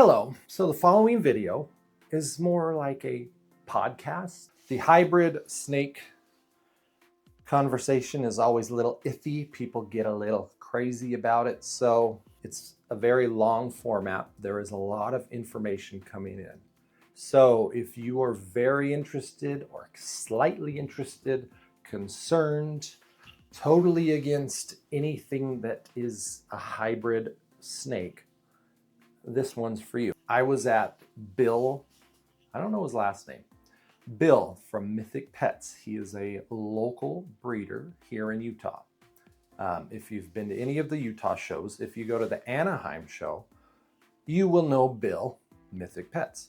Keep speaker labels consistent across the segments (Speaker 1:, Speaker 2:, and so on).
Speaker 1: Hello. So the following video is more like a podcast. The hybrid snake conversation is always a little iffy. People get a little crazy about it. So it's a very long format. There is a lot of information coming in. So if you are very interested or slightly interested, concerned, totally against anything that is a hybrid snake, this one's for you. I was at Bill, I don't know his last name, Bill from Mythic Pets. He is a local breeder here in Utah. If you've been to any of the Utah shows, if you go to the Anaheim show, you will know Bill, Mythic Pets.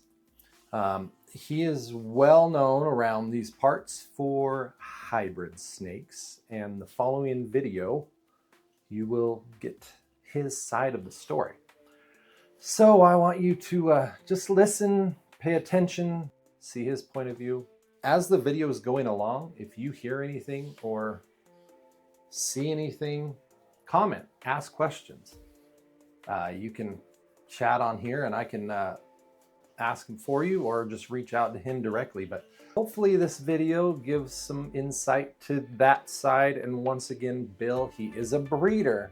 Speaker 1: He is well known around these parts for hybrid snakes, and the following video, you will get his side of the story. So I want you to just listen, pay attention, see his point of view. As the video is going along, if you hear anything or see anything, comment, ask questions. You can chat on here and I can ask him for you or just reach out to him directly. But hopefully this video gives some insight to that side. And once again, Bill, he is a breeder.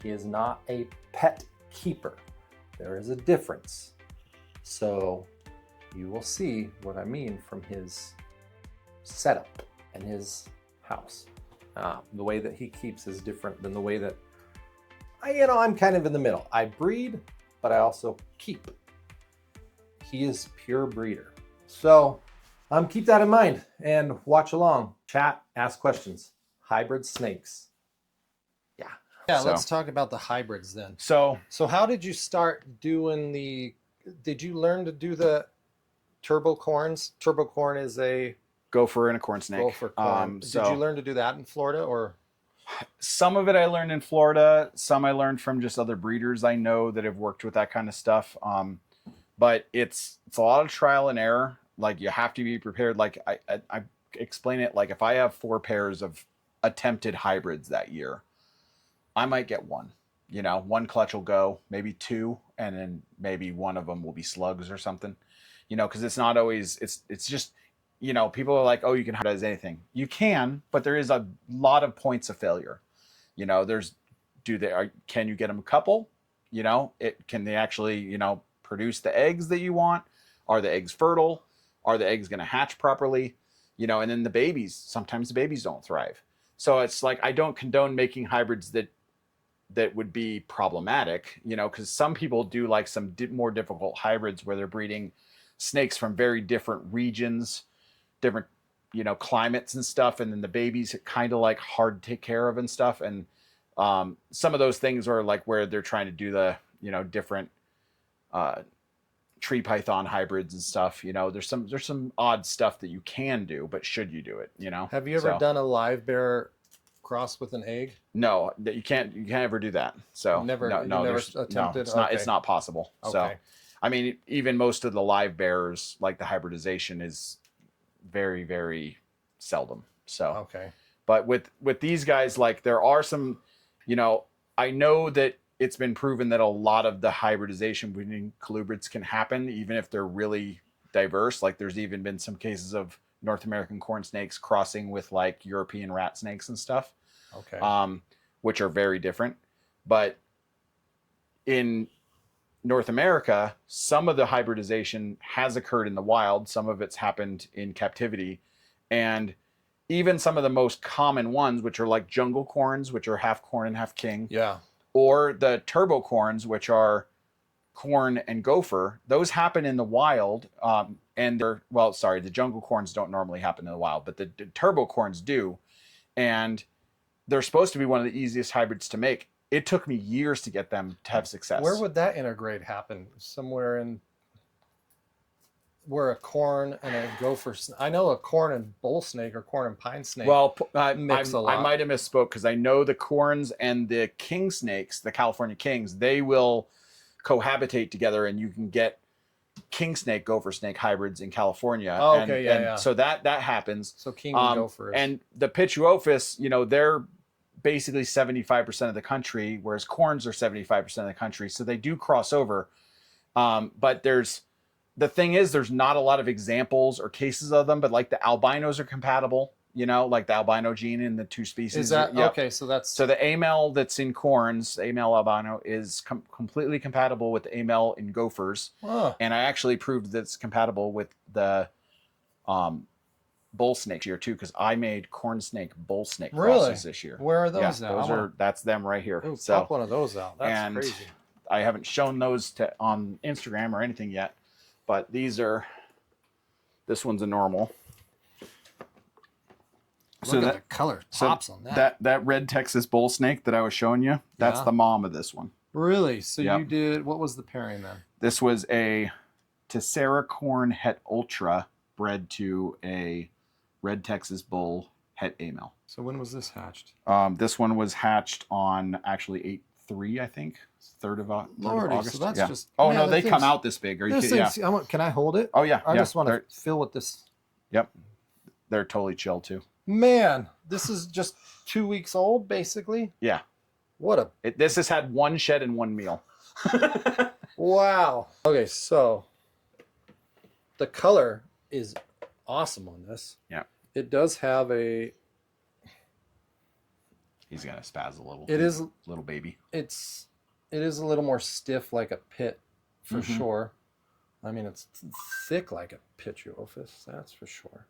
Speaker 1: He is not a pet keeper. There is a difference. So you will see what I mean from his setup and his house. The way that he keeps is different than the way that I'm kind of in the middle. I breed, but I also keep. He is pure breeder. So keep that in mind and watch along, chat, ask questions. Hybrid snakes. Yeah, let's talk about the hybrids then. So how did you start doing did you learn to do the turbo corns? Turbo corn is a
Speaker 2: gopher and a corn snake.
Speaker 1: Gopher corn. Did you learn to do that in Florida or?
Speaker 2: Some of it I learned in Florida. Some I learned from just other breeders I know that have worked with that kind of stuff. But it's a lot of trial and error. Like you have to be prepared. Like I explain it like if I have 4 pairs of attempted hybrids that year, I might get one. One clutch will go, maybe 2, and then maybe one of them will be slugs or something. Because it's not always. It's just people are like, oh, you can hybridize anything. You can, but there is a lot of points of failure. Can you get them a couple? Can they actually produce the eggs that you want? Are the eggs fertile? Are the eggs going to hatch properly? And then the babies, sometimes the babies don't thrive. So it's like, I don't condone making hybrids that would be problematic, because some people do like some more difficult hybrids where they're breeding snakes from very different regions, different, climates and stuff. And then the babies are kind of like hard to take care of and stuff. And some of those things are like where they're trying to do the, different tree python hybrids and stuff. There's some odd stuff that you can do, but should you do it,
Speaker 1: Have you ever done a live bear cross with an egg?
Speaker 2: No, you can't ever do that. So
Speaker 1: never attempted.
Speaker 2: No, it's not.
Speaker 1: Okay.
Speaker 2: It's not possible.
Speaker 1: Okay.
Speaker 2: So, I mean, even most of the live bears, like the hybridization, is very, very seldom. So
Speaker 1: okay.
Speaker 2: But with these guys, like there are some, I know that it's been proven that a lot of the hybridization between colubrids can happen, even if they're really diverse. Like there's even been some cases of North American corn snakes crossing with like European rat snakes and stuff.
Speaker 1: Okay.
Speaker 2: Which are very different. But in North America, some of the hybridization has occurred in the wild. Some of it's happened in captivity. And even some of the most common ones, which are like jungle corns, which are half corn and half king.
Speaker 1: Yeah. Or
Speaker 2: the turbo corns, which are corn and gopher, those happen in the wild. And the jungle corns don't normally happen in the wild, but the turbo corns do. And they're supposed to be one of the easiest hybrids to make. It took me years to get them to have success.
Speaker 1: Where would that integrate happen? Somewhere in where a corn and a gopher. I know a corn and bull snake or corn and pine snake.
Speaker 2: Well,
Speaker 1: mix a lot.
Speaker 2: I might have misspoke because I know the corns and the king snakes, the California kings, they will cohabitate together, and you can get king snake, gopher snake hybrids in California.
Speaker 1: Oh, okay, yeah.
Speaker 2: So that happens.
Speaker 1: So king and gophers.
Speaker 2: And the Pituophis, they're basically 75% of the country, whereas corns are 75% of the country. So they do cross over. But the thing is, there's not a lot of examples or cases of them, but like the albinos are compatible, like the albino gene in the two species.
Speaker 3: Is that
Speaker 2: Yep.
Speaker 3: okay? So that's
Speaker 2: So the A-male that's in corns, A-male albino, is completely compatible with the A-male in gophers.
Speaker 3: oh,
Speaker 2: And I actually proved that it's compatible with the bull snakes here too, because I made corn snake bull snake crosses this year.
Speaker 3: Where are those
Speaker 2: Yeah,
Speaker 3: now?
Speaker 2: that's them right here.
Speaker 3: Ooh,
Speaker 2: So
Speaker 3: pop one of those out. That's
Speaker 2: and
Speaker 3: crazy.
Speaker 2: I haven't shown those on Instagram or anything yet, but this one's a normal.
Speaker 3: Look at the color pops on that.
Speaker 2: That red Texas bull snake that I was showing you, that's the mom of this one.
Speaker 3: Really? So you did, what was the pairing then?
Speaker 2: This was a Tessera corn het ultra bred to a red Texas bull het A-male.
Speaker 3: So when was this hatched?
Speaker 2: This one was hatched on actually 8/3, I think, 3rd of August.
Speaker 3: So that's just.
Speaker 2: Oh no, they come out this big. Are you kidding?
Speaker 3: Yeah. Can I hold it?
Speaker 2: Oh yeah.
Speaker 3: I just want to feel what this.
Speaker 2: Yep. They're totally chill too.
Speaker 3: Man, this is just 2 weeks old, basically.
Speaker 2: Yeah.
Speaker 3: What
Speaker 2: this has had one shed and one meal.
Speaker 3: Wow. Okay, so the color is awesome on this.
Speaker 2: Yeah.
Speaker 3: It does have a.
Speaker 2: He's gonna spaz a little.
Speaker 3: It is
Speaker 2: little baby.
Speaker 3: It is a little more stiff, like a pit, for sure. I mean, it's thick like a Pituophis, that's for sure.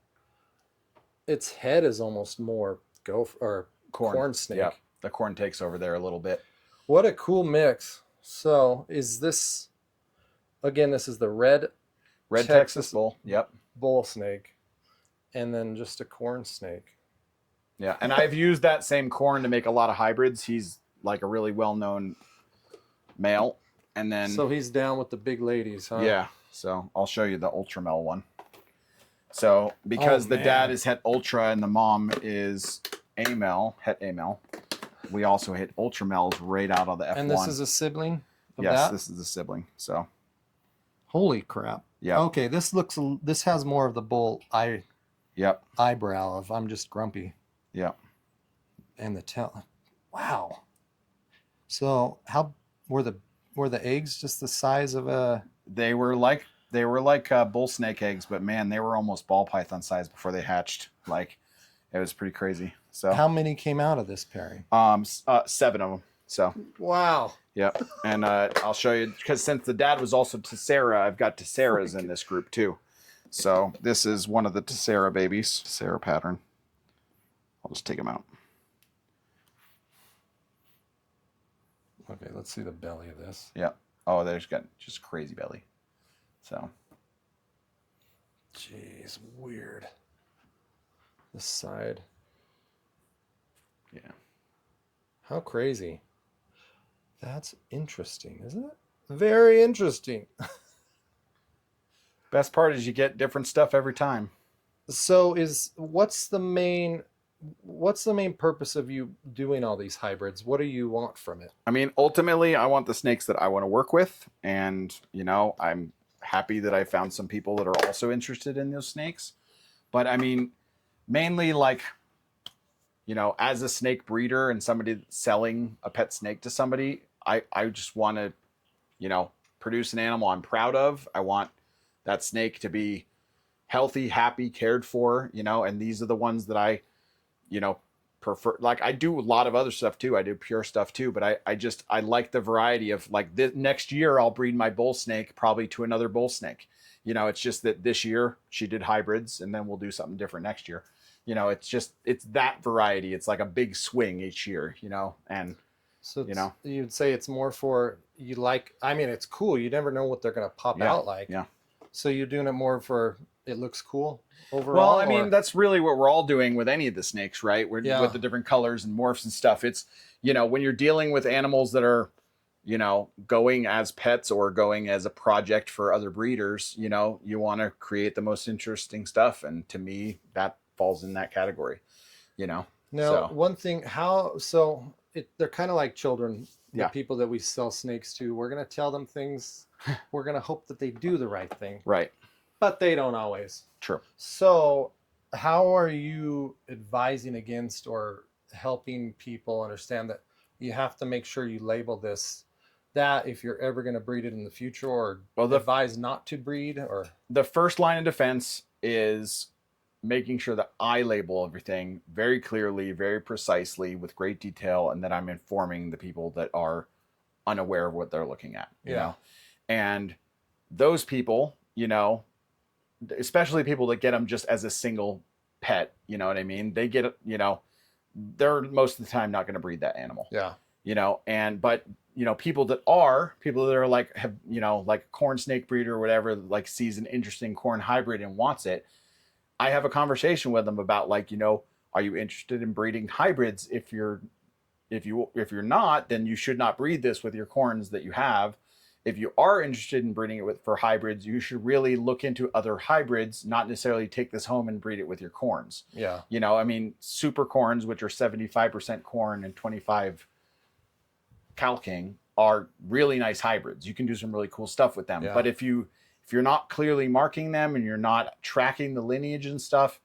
Speaker 3: Its head is almost more corn snake.
Speaker 2: Yeah, the corn takes over there a little bit.
Speaker 3: What a cool mix. So is this, again, this is the red
Speaker 2: Texas bull. Yep.
Speaker 3: Bull snake, and then just a corn snake.
Speaker 2: Yeah, and I've used that same corn to make a lot of hybrids. He's like a really well-known male. And then
Speaker 3: so he's down with the big ladies, huh?
Speaker 2: Yeah. So I'll show you the ultra male one. So because the dad is het ultra and the mom is het A-male, we also hit ultra males right out of the F1.
Speaker 3: And this is a sibling of
Speaker 2: yes,
Speaker 3: that?
Speaker 2: this is a sibling. So
Speaker 3: holy crap.
Speaker 2: Yeah.
Speaker 3: Okay, this has more of the bull eyebrow of I'm just grumpy.
Speaker 2: Yep.
Speaker 3: And the tail. Wow. So how were the eggs just the size of a?
Speaker 2: They were like bull snake eggs, but man, they were almost ball python size before they hatched. Like, it was pretty crazy. So
Speaker 3: how many came out of this pairing?
Speaker 2: 7 of them. So
Speaker 3: wow.
Speaker 2: Yep. And I'll show you, because since the dad was also Tessera, I've got Tesseras in this group too. So this is one of the Tessera babies, Tessera pattern. I'll just take them out.
Speaker 3: Okay, let's see the belly of this.
Speaker 2: Yeah. Oh, there's got just crazy belly. So.
Speaker 3: Jeez, weird. The side.
Speaker 2: Yeah.
Speaker 3: How crazy. That's interesting, isn't it? Very interesting.
Speaker 2: Best part is you get different stuff every time.
Speaker 3: So what's the main purpose of you doing all these hybrids? What do you want from it?
Speaker 2: I mean, ultimately, I want the snakes that I want to work with. And, I'm happy that I found some people that are also interested in those snakes. But I mean, mainly as a snake breeder and somebody selling a pet snake to somebody, I just want to, produce an animal I'm proud of. I want that snake to be healthy, happy, cared for, and these are the ones that I, prefer. Like, I do a lot of other stuff too. I do pure stuff too, but I like the variety of, like, this next year I'll breed my bull snake probably to another bull snake. It's just that this year she did hybrids, and then we'll do something different next year. It's that variety. It's like a big swing each year, and
Speaker 3: so you'd say it's more for it's cool. You never know what they're going to pop out like.
Speaker 2: Yeah.
Speaker 3: So you're doing it more for it looks cool overall?
Speaker 2: Well, I mean, that's really what we're all doing with any of the snakes, right? With the different colors and morphs and stuff. It's, when you're dealing with animals that are, going as pets or going as a project for other breeders, you want to create the most interesting stuff. And to me, that falls in that category, Now,
Speaker 3: one thing, they're kind of like children, the people that we sell snakes to. We're going to tell them things. We're going to hope that they do the right thing.
Speaker 2: Right.
Speaker 3: But they don't always.
Speaker 2: True.
Speaker 3: So how are you advising against or helping people understand that you have to make sure you label this that if you're ever going to breed it in the future, or advise not to breed? Or
Speaker 2: the first line of defense is making sure that I label everything very clearly, very precisely, with great detail, and that I'm informing the people that are unaware of what they're looking at. You know? And those people, you know, especially people that get them just as a single pet, you know what I mean? They get, you know, they're most of the time not going to breed that animal.
Speaker 3: Yeah.
Speaker 2: You know, but you know, people that are like, have, you know, like a corn snake breeder or whatever, like sees an interesting corn hybrid and wants it. I have a conversation with them about, like, you know, are you interested in breeding hybrids? If you're not, then you should not breed this with your corns that you have. If you are interested in breeding it for hybrids, you should really look into other hybrids, not necessarily take this home and breed it with your corns.
Speaker 3: Yeah.
Speaker 2: You know, I mean, super corns, which are 75% corn and 25 calking, are really nice hybrids. You can do some really cool stuff with them.
Speaker 3: Yeah.
Speaker 2: But if you're not clearly marking them and you're not tracking the lineage and stuff,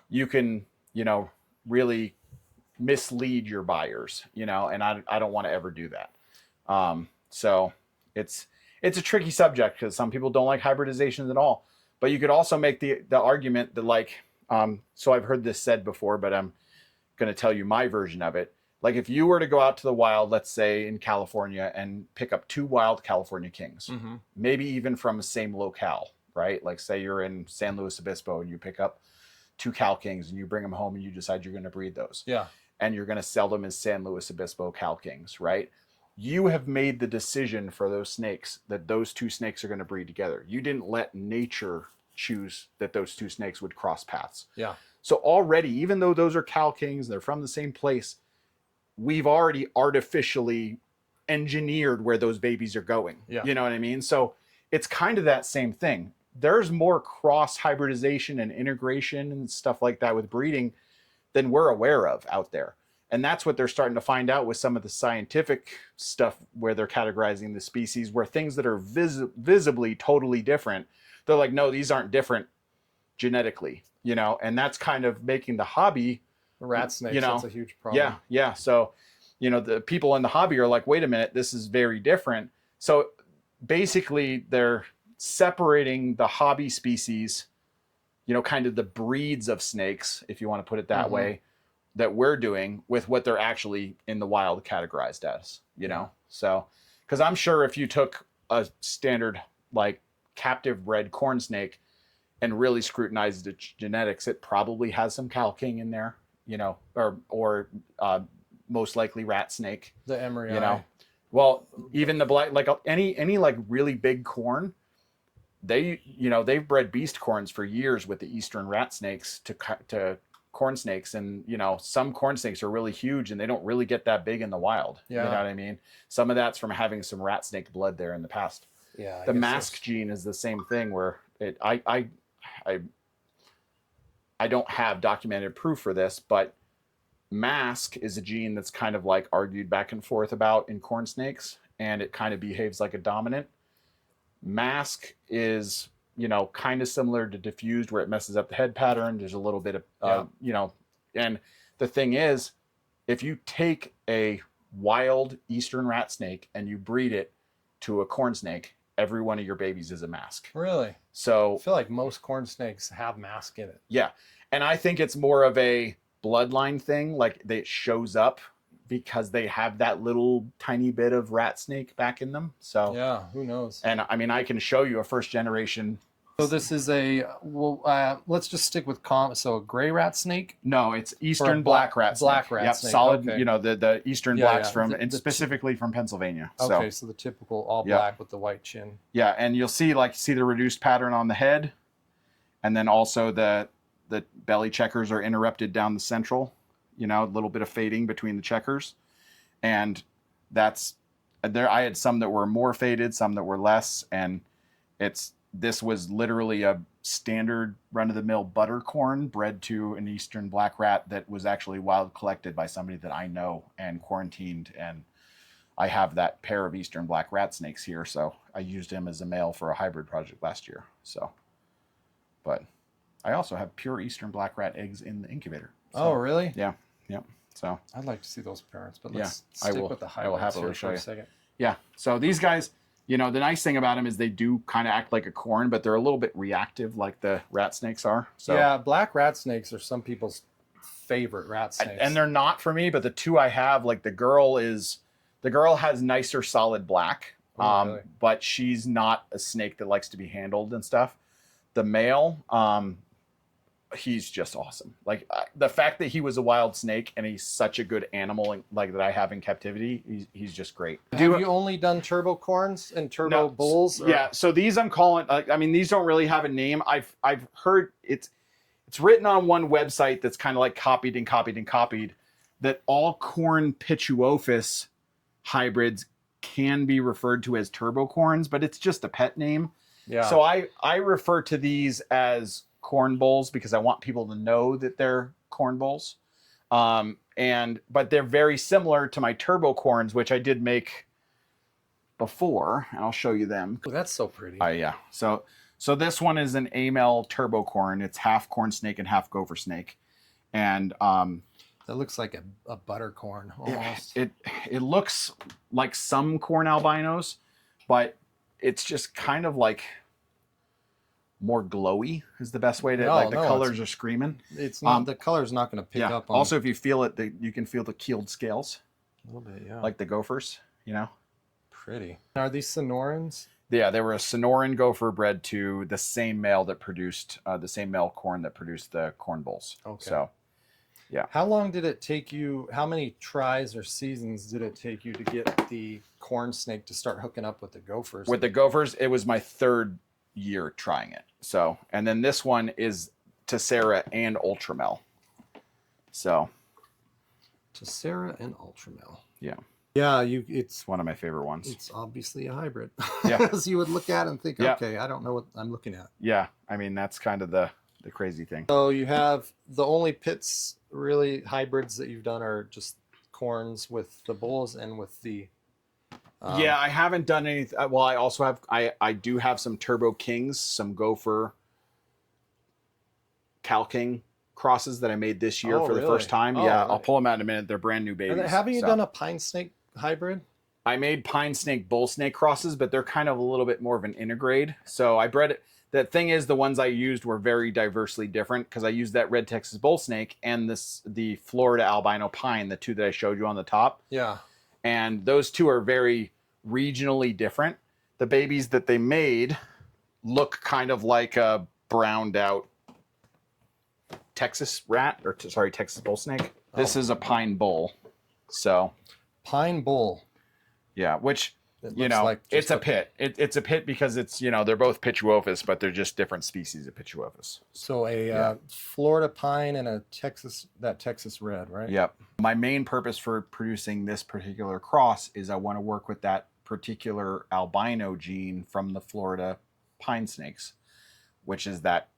Speaker 2: you can, you know, really mislead your buyers, you know, and I don't want to ever do that. So it's a tricky subject because some people don't like hybridizations at all. But you could also make the argument that, like, so I've heard this said before, but I'm going to tell you my version of it. Like, if you were to go out to the wild, let's say in California, and pick up 2 wild California kings, maybe even from the same locale, right? Like, say you're in San Luis Obispo and you pick up 2 Cal kings and you bring them home and you decide you're going to breed those.
Speaker 3: Yeah.
Speaker 2: And you're going to sell them as San Luis Obispo Cal kings, right? You have made the decision for those snakes that those 2 snakes are going to breed together. You didn't let nature choose that those 2 snakes would cross paths.
Speaker 3: Yeah.
Speaker 2: So already, even though those are Cal kings, they're from the same place, we've already artificially engineered where those babies are going.
Speaker 3: Yeah.
Speaker 2: You know what I mean? So it's kind of that same thing. There's more cross hybridization and integration and stuff like that with breeding than we're aware of out there. And that's what they're starting to find out with some of the scientific stuff where they're categorizing the species, where things that are visibly totally different, they're like, no, these aren't different genetically, you know, and that's kind of making the hobby.
Speaker 3: Rat snakes,
Speaker 2: you know,
Speaker 3: that's a huge problem.
Speaker 2: Yeah. So, you know, the people in the hobby are like, wait a minute, this is very different. So basically they're separating the hobby species, you know, kind of the breeds of snakes, if you want to put it that way, that we're doing with what they're actually in the wild categorized as, you know? So, because I'm sure if you took a standard, like, captive bred corn snake and really scrutinized its genetics, it probably has some Cal King in there, you know, or most likely rat snake,
Speaker 3: the emery,
Speaker 2: you know. Well, even the black, like any like really big corn, they've bred beast corns for years with the eastern rat snakes to corn snakes, and you know, some corn snakes are really huge and they don't really get that big in the wild.
Speaker 3: Yeah.
Speaker 2: You know what I mean? Some of that's from having some rat snake blood there in the past.
Speaker 3: Yeah.
Speaker 2: The mask gene is the same thing, where I don't have documented proof for this, but mask is a gene that's kind of like argued back and forth about in corn snakes, and it kind of behaves like a dominant. Mask is, you know, kind of similar to diffused, where it messes up the head pattern. There's a little bit of, you know, and the thing is, if you take a wild eastern rat snake and you breed it to a corn snake, every one of your babies is a mask.
Speaker 3: Really?
Speaker 2: So
Speaker 3: I feel like most corn snakes have mask in it.
Speaker 2: Yeah. And I think it's more of a bloodline thing. Like, it shows up because they have that little tiny bit of rat snake back in them. So
Speaker 3: yeah, who knows?
Speaker 2: And I mean, I can show you a first generation.
Speaker 3: So this is let's just stick with so a gray rat snake?
Speaker 2: No, it's eastern black rat snake.
Speaker 3: Black rat
Speaker 2: yep,
Speaker 3: snake.
Speaker 2: Solid,
Speaker 3: okay.
Speaker 2: you know, the eastern blacks
Speaker 3: and
Speaker 2: specifically from Pennsylvania.
Speaker 3: Okay, so the typical all black with the white chin.
Speaker 2: Yeah, and you'll see the reduced pattern on the head, and then also the belly checkers are interrupted down the central, you know, a little bit of fading between the checkers. And that's there. I had some that were more faded, some that were less. And this was literally a standard run of the mill butter corn bred to an eastern black rat that was actually wild collected by somebody that I know and quarantined. And I have that pair of eastern black rat snakes here. So I used him as a male for a hybrid project last year. So, but I also have pure eastern black rat eggs in the incubator. So,
Speaker 3: oh, really?
Speaker 2: Yeah. So
Speaker 3: I'd like to see those parents, but
Speaker 2: Yeah,
Speaker 3: let's
Speaker 2: I
Speaker 3: stick
Speaker 2: will-
Speaker 3: with the
Speaker 2: I will
Speaker 3: highlights
Speaker 2: happily
Speaker 3: here
Speaker 2: show
Speaker 3: for
Speaker 2: you.
Speaker 3: a second.
Speaker 2: Yeah. So these guys, you know, the nice thing about them is they do kind of act like a corn, but they're a little bit reactive like the rat snakes are. So
Speaker 3: yeah, black rat snakes are some people's favorite rat snakes.
Speaker 2: and they're not for me, but the two I have, like the girl has nicer solid black.
Speaker 3: Oh, really?
Speaker 2: But she's not a snake that likes to be handled and stuff. The male, he's just awesome. Like the fact that he was a wild snake and he's such a good animal, like that I have in captivity, he's just great.
Speaker 3: Have you only done turbo corns and turbo bulls? Or?
Speaker 2: Yeah. So these I'm calling. I mean, these don't really have a name. I've heard it's written on one website that's kind of like copied and copied and copied, that all corn Pituophis hybrids can be referred to as turbo corns, but it's just a pet name.
Speaker 3: Yeah.
Speaker 2: So I refer to these as corn bulls because I want people to know that they're corn bulls. But they're very similar to my turbo corns, which I did make before, and I'll show you them.
Speaker 3: Oh, that's so pretty.
Speaker 2: Yeah. So this one is an amel turbo corn. It's half corn snake and half gopher snake. And
Speaker 3: that looks like a butter corn almost.
Speaker 2: It looks like some corn albinos, but it's just kind of like more glowy is the best way to the colors are screaming.
Speaker 3: It's not the color's not going to pick up on.
Speaker 2: Also, if you feel it, you can feel the keeled scales.
Speaker 3: A little bit, yeah.
Speaker 2: Like the gophers, you know.
Speaker 3: Pretty. Are these Sonorans?
Speaker 2: Yeah, they were a Sonoran gopher bred to the same male that produced the same male corn that produced the corn bulls.
Speaker 3: Okay.
Speaker 2: So, yeah.
Speaker 3: How long did it take you? How many tries or seasons did it take you to get the corn snake to start hooking up with the gophers?
Speaker 2: With the gophers, it was my third year trying it. So, and then this one is Tessera and Ultramel. So,
Speaker 3: Tessera and Ultramel.
Speaker 2: Yeah.
Speaker 3: Yeah, it's
Speaker 2: one of my favorite ones.
Speaker 3: It's obviously a hybrid.
Speaker 2: Yeah.
Speaker 3: So you would look at it and think,
Speaker 2: Yeah.
Speaker 3: okay, I don't know what I'm looking at.
Speaker 2: Yeah. I mean, that's kind of the crazy thing.
Speaker 3: So you have the only pits really hybrids that you've done are just corns with the bulls and with the
Speaker 2: yeah, I haven't done any. Well, I also have. I do have some Turbo Kings, some Gopher Cal King crosses that I made this year for the first time.
Speaker 3: Oh,
Speaker 2: yeah,
Speaker 3: really?
Speaker 2: I'll pull them out in a minute. They're brand new babies.
Speaker 3: Haven't you done a pine snake hybrid?
Speaker 2: I made pine snake bull snake crosses, but they're kind of a little bit more of an intergrade. So I bred it. The thing is, the ones I used were very diversely different because I used that red Texas bull snake and the Florida albino pine, the two that I showed you on the top.
Speaker 3: Yeah.
Speaker 2: And those two are very regionally different. The babies that they made look kind of like a browned out Texas rat, or Texas bull snake. This is a pine bull. So
Speaker 3: pine bull.
Speaker 2: Yeah, which, you know, like it's a pit. It's a pit because it's, you know, they're both Pituophis, but they're just different species of Pituophis.
Speaker 3: So a Florida pine and a Texas red, right?
Speaker 2: Yep. My main purpose for producing this particular cross is I want to work with that particular albino gene from the Florida pine snakes, which is that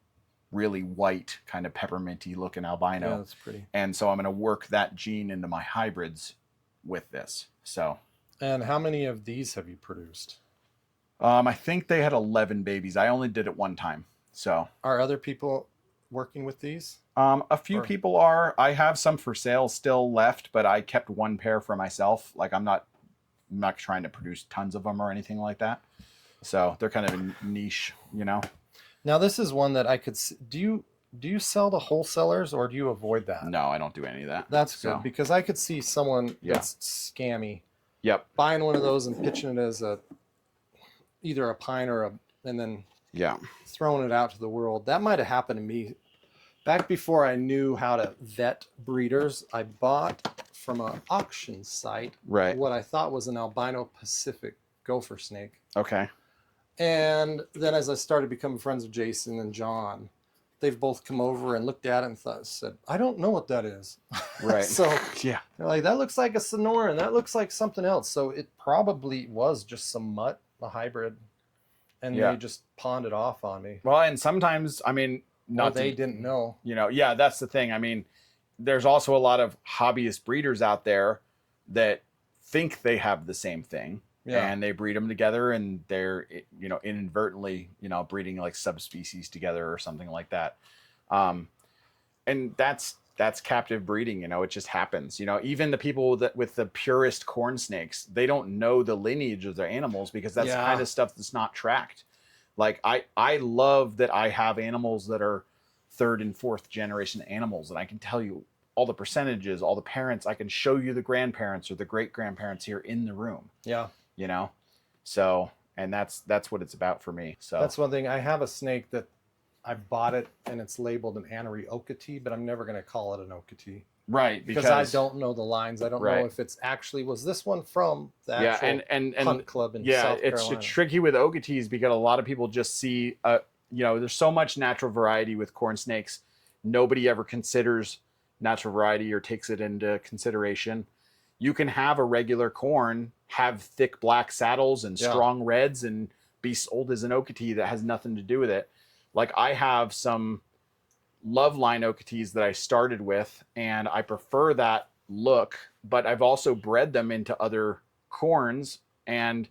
Speaker 2: really white kind of pepperminty looking albino.
Speaker 3: Yeah, that's pretty.
Speaker 2: And so I'm going to work that gene into my hybrids with this. So.
Speaker 3: And how many of these have you produced?
Speaker 2: I think they had 11 babies. I only did it one time. So
Speaker 3: are other people working with these?
Speaker 2: A few people are. I have some for sale still left, but I kept one pair for myself. Like I'm not trying to produce tons of them or anything like that. So they're kind of a niche, you know.
Speaker 3: Now this is one that I could see. Do you sell to wholesalers or do you avoid that?
Speaker 2: No, I don't do any of that.
Speaker 3: That's good because I could see someone that's scammy.
Speaker 2: Yep.
Speaker 3: Buying one of those and pitching it as either a pine or and then throwing it out to the world. That might have happened to me back before I knew how to vet breeders. I bought from an auction site what I thought was an albino Pacific gopher snake.
Speaker 2: Okay.
Speaker 3: And then as I started becoming friends with Jason and John, they've both come over and looked at it and said, I don't know what that is.
Speaker 2: Right.
Speaker 3: So
Speaker 2: yeah,
Speaker 3: they're like, that looks like a Sonoran. That looks like something else. So it probably was just some mutt, a hybrid. And they just pawned it off on me.
Speaker 2: Well, and sometimes, I mean,
Speaker 3: they didn't know.
Speaker 2: You know, yeah, that's the thing. I mean, there's also a lot of hobbyist breeders out there that think they have the same thing. Yeah. And they breed them together and they're, you know, inadvertently, you know, breeding like subspecies together or something like that. And that's that's captive breeding. You know, it just happens. You know, even the people that with the purest corn snakes, they don't know the lineage of their animals because that's the kind of stuff that's not tracked. Like I love that I have animals that are 3rd and 4th generation animals, and I can tell you all the percentages, all the parents. I can show you the grandparents or the great grandparents here in the room.
Speaker 3: Yeah.
Speaker 2: You know, so, and that's what it's about for me. So
Speaker 3: that's one thing. I have a snake that I bought it and it's labeled an Anery Okatee, but I'm never going to call it an Okatee.
Speaker 2: Right,
Speaker 3: because I don't know the lines. I don't
Speaker 2: right.
Speaker 3: know if it's actually, was this one from the actual
Speaker 2: and
Speaker 3: hunt club in South Carolina?
Speaker 2: It's tricky with Okatees because a lot of people just see, you know, there's so much natural variety with corn snakes. Nobody ever considers natural variety or takes it into consideration. You can have a regular corn, have thick black saddles and strong reds and be sold as an Okatee that has nothing to do with it. Like I have some Loveline Okatees that I started with, and I prefer that look, but I've also bred them into other corns, and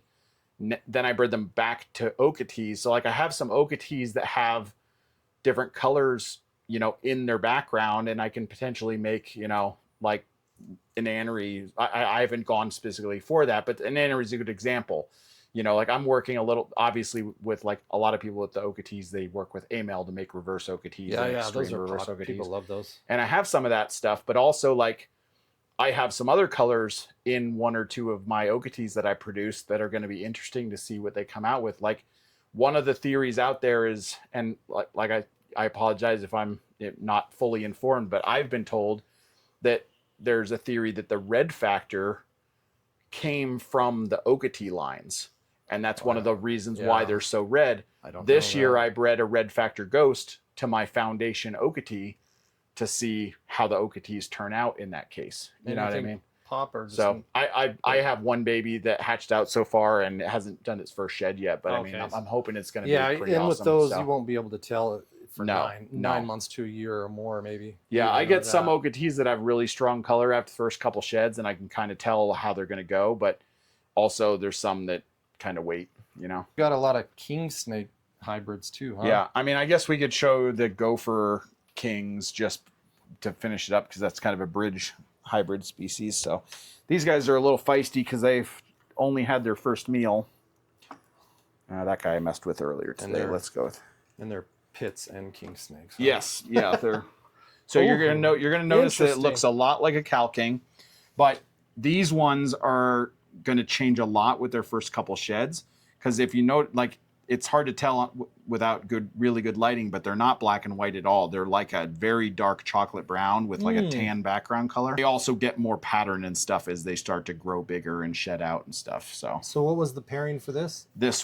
Speaker 2: then I bred them back to Okatees. So like I have some Okatees that have different colors, you know, in their background, and I can potentially make, you know, like an Anery. I haven't gone specifically for that, but an Anery is a good example. You know, like I'm working a little, obviously, with like a lot of people with the Okatees, they work with AML to make reverse Okatees.
Speaker 3: Yeah, those are reverse Okatees. People love those.
Speaker 2: And I have some of that stuff, but also like I have some other colors in 1 or 2 of my Okatees that I produce that are going to be interesting to see what they come out with. Like one of the theories out there is, and like I apologize if I'm not fully informed, but I've been told that there's a theory that the red factor came from the Okatee lines. And that's one of the reasons why they're so red. This year, I bred a red factor ghost to my foundation Okatee to see how the Okatees turn out in that case. You know what I mean? So I have one baby that hatched out so far and it hasn't done its first shed yet. But I mean, I'm hoping it's going to be pretty awesome.
Speaker 3: Yeah, and with those, you won't be able to tell for nine months to a year or more, maybe.
Speaker 2: Yeah, I get some Okatees that have really strong color after the first couple sheds, and I can kind of tell how they're going to go. But also, there's some that kind of wait, you know.
Speaker 3: Got a lot of king snake hybrids too, huh?
Speaker 2: Yeah, I mean, I guess we could show the gopher kings just to finish it up because that's kind of a bridge hybrid species. So these guys are a little feisty because they've only had their first meal. That guy I messed with earlier today. Let's go with.
Speaker 3: And they're pits and king snakes.
Speaker 2: Huh? Yes, yeah, they're. So you're gonna notice that it looks a lot like a cow king, but these ones are going to change a lot with their first couple sheds because if you note, like it's hard to tell without really good lighting, but they're not black and white at all. They're like a very dark chocolate brown with like a tan background color. They also get more pattern and stuff as they start to grow bigger and shed out and stuff. So
Speaker 1: what was the pairing for this?
Speaker 2: This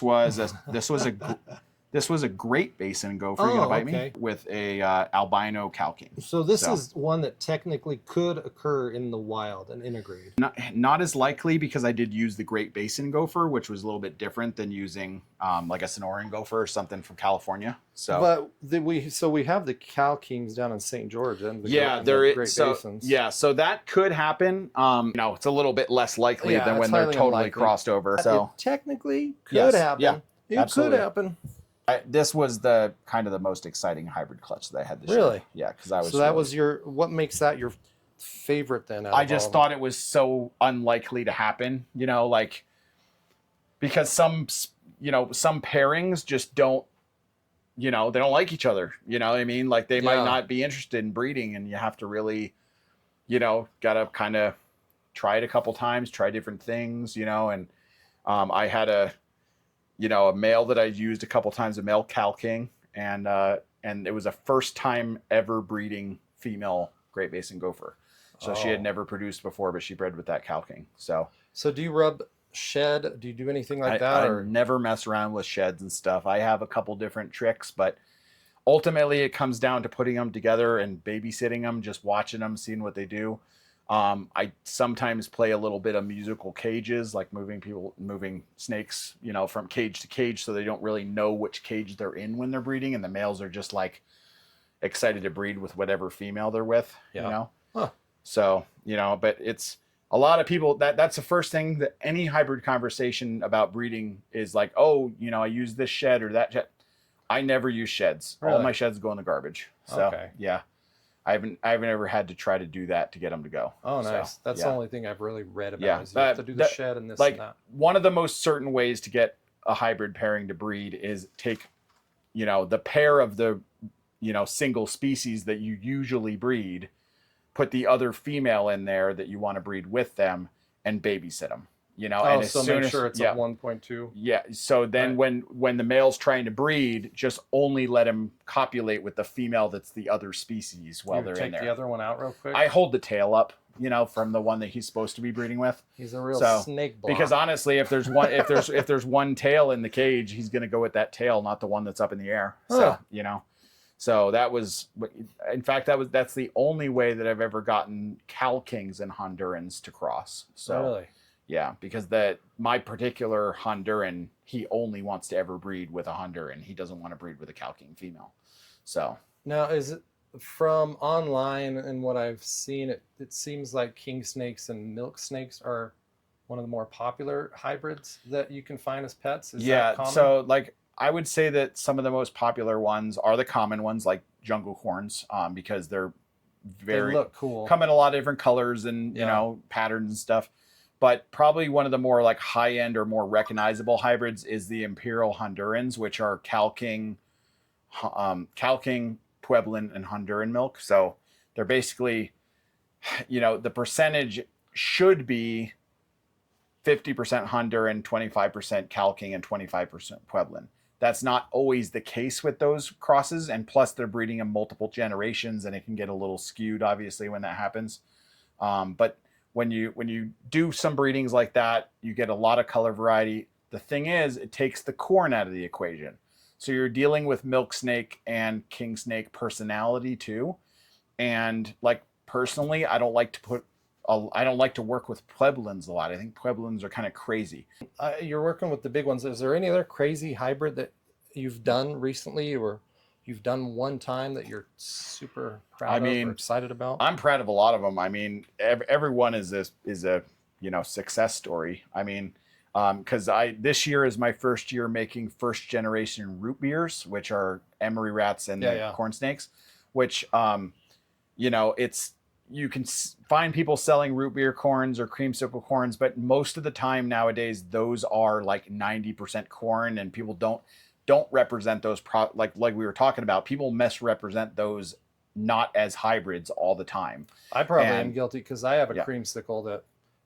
Speaker 2: was a Great Basin gopher. You're gonna bite me with a albino cow king.
Speaker 1: So this is one that technically could occur in the wild and integrate.
Speaker 2: Not as likely because I did use the Great Basin gopher, which was a little bit different than using like a Sonoran gopher or something from California. So,
Speaker 3: but we have the cow kings down in St. George and
Speaker 2: Basins. Yeah, so that could happen. You know, it's a little bit less likely than when they're totally crossed over. So
Speaker 3: it technically could happen.
Speaker 2: Yeah,
Speaker 3: it could happen.
Speaker 2: This was the kind of the most exciting hybrid clutch that I had this year.
Speaker 3: Really?
Speaker 2: Yeah, because I was.
Speaker 3: So that was what makes that your favorite then?
Speaker 2: I just thought it was so unlikely to happen, you know, like because some pairings just don't, you know, they don't like each other. You know what I mean? Like they might not be interested in breeding, and you have to really, you know, gotta kind of try it a couple times, try different things, you know, and I had a male that I used a couple times, a male cow king, and it was a first time ever breeding female Great Basin gopher. So she had never produced before, but she bred with that cow king. So
Speaker 3: do you rub shed? Do you do anything like that?
Speaker 2: I never mess around with sheds and stuff. I have a couple different tricks, but ultimately it comes down to putting them together and babysitting them, just watching them, seeing what they do. I sometimes play a little bit of musical cages, like moving snakes, you know, from cage to cage, so they don't really know which cage they're in when they're breeding, and the males are just like excited to breed with whatever female they're with, you know. So, you know, but it's a lot of people that's the first thing that any hybrid conversation about breeding is like, oh, you know, I use this shed or that shed. I never use sheds. Really? All my sheds go in the garbage. So yeah. I haven't ever had to try to do that to get them to go.
Speaker 3: Oh, nice.
Speaker 2: So,
Speaker 3: That's
Speaker 2: yeah.
Speaker 3: the only thing I've really read about.
Speaker 2: Yeah,
Speaker 3: Is you have to do the shed and this
Speaker 2: like
Speaker 3: and that.
Speaker 2: one of the most certain ways to get a hybrid pairing to breed is take, the pair of the, single species that you usually breed, put the other female in there that you want to breed with them, and babysit them. And as
Speaker 3: so
Speaker 2: soon
Speaker 3: make
Speaker 2: as,
Speaker 3: sure it's a 1.2.
Speaker 2: Yeah. So then when the male's trying to breed, just only let him copulate with the female that's the other species while they're in
Speaker 3: Take
Speaker 2: there.
Speaker 3: the other one out real quick.
Speaker 2: I hold the tail up, from the one that he's supposed to be breeding with.
Speaker 3: He's a real snake block.
Speaker 2: Because honestly, if there's one tail in the cage, he's gonna go with that tail, not the one that's up in the air.
Speaker 3: Huh.
Speaker 2: So, so in fact, that's the only way that I've ever gotten Cal Kings and Hondurans to cross. So
Speaker 3: really?
Speaker 2: Yeah, because my particular Honduran, he only wants to ever breed with a Honduran. He doesn't want to breed with a Cal King female. So
Speaker 3: now, is it from online and what I've seen? It seems like king snakes and milk snakes are one of the more popular hybrids that you can find as pets. Is that common?
Speaker 2: So I would say that some of the most popular ones are the common ones, like jungle corns, because they
Speaker 3: look cool.
Speaker 2: Come in a lot of different colors and patterns and stuff. But probably one of the more like high end or more recognizable hybrids is the Imperial Hondurans, which are Cal King, Pueblan, and Honduran milk. So they're basically, the percentage should be 50% Honduran, 25% Cal King, and 25% Pueblan. That's not always the case with those crosses, and plus they're breeding in multiple generations, and it can get a little skewed, obviously, when that happens. But when you do some breedings like that, you get a lot of color variety. The thing is, it takes the corn out of the equation. So you're dealing with milk snake and king snake personality too. And like personally, I don't like to work with Pueblans a lot. I think Pueblans are kind of crazy.
Speaker 3: You're working with the big ones. Is there any other crazy hybrid that you've done recently, or you've done one time that you're super proud of or excited about?
Speaker 2: I'm proud of a lot of them. I mean, everyone is a success story. I mean, because this year is my first year making first generation root beers, which are emery rats and corn snakes, which you can find people selling root beer corns or creamsicle corns, but most of the time nowadays those are like 90% corn, and people don't represent those like we were talking about. People misrepresent those not as hybrids all the time.
Speaker 3: I probably am guilty because I have a creamsicle that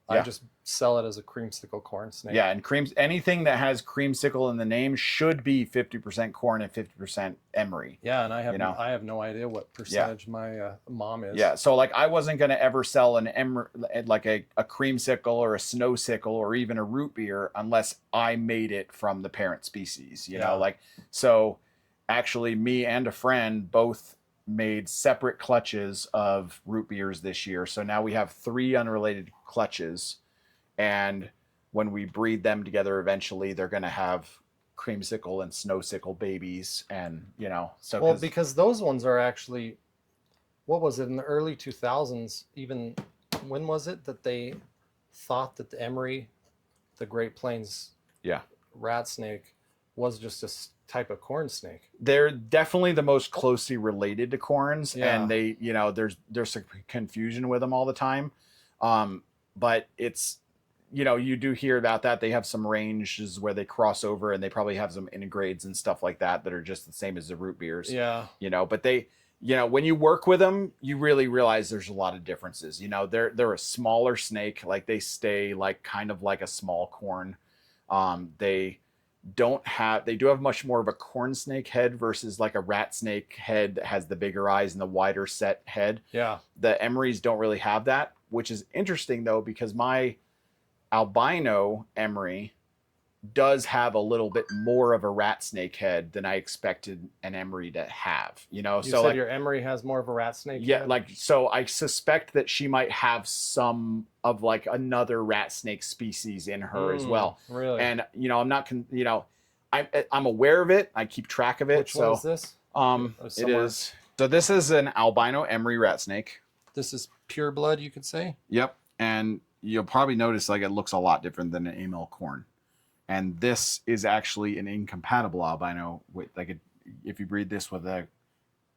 Speaker 3: I just sell it as a creamsicle corn snake.
Speaker 2: Yeah, and anything that has creamsicle in the name should be 50% corn and 50% emery.
Speaker 3: Yeah, and I have no idea what percentage my mom is.
Speaker 2: Yeah, so like I wasn't going to ever sell an emery, like a creamsicle or a snowsicle or even a root beer unless I made it from the parent species. So actually me and a friend both made separate clutches of root beers this year. So now we have 3 unrelated clutches, and when we breed them together eventually they're going to have creamsicle and snowsicle babies. And
Speaker 3: because those ones are actually, what was it, in the early 2000s, even when was it that they thought that the emery, the Great Plains rat snake, was just a type of corn snake?
Speaker 2: They're definitely the most closely related to corns, and they, there's some confusion with them all the time. But it's, you do hear about that. They have some ranges where they cross over, and they probably have some integrades and stuff like that are just the same as the root beers.
Speaker 3: Yeah.
Speaker 2: But they, when you work with them, you really realize there's a lot of differences. They're a smaller snake. Like they stay like kind of like a small corn. They do have much more of a corn snake head versus like a rat snake head that has the bigger eyes and the wider set head.
Speaker 3: Yeah.
Speaker 2: The emerys don't really have that, which is interesting though, because my albino emery does have a little bit more of a rat snake head than I expected an emery to have.
Speaker 3: You said your emery has more of a rat snake head?
Speaker 2: So I suspect that she might have some of like another rat snake species in her as well.
Speaker 3: Really?
Speaker 2: And I'm not I'm aware of it. I keep track of it.
Speaker 3: Which one is this?
Speaker 2: It is. So this is an albino emery rat snake.
Speaker 3: This is pure blood, you could say?
Speaker 2: Yep. And you'll probably notice like it looks a lot different than an amel corn. And this is actually an incompatible albino with if you breed this with a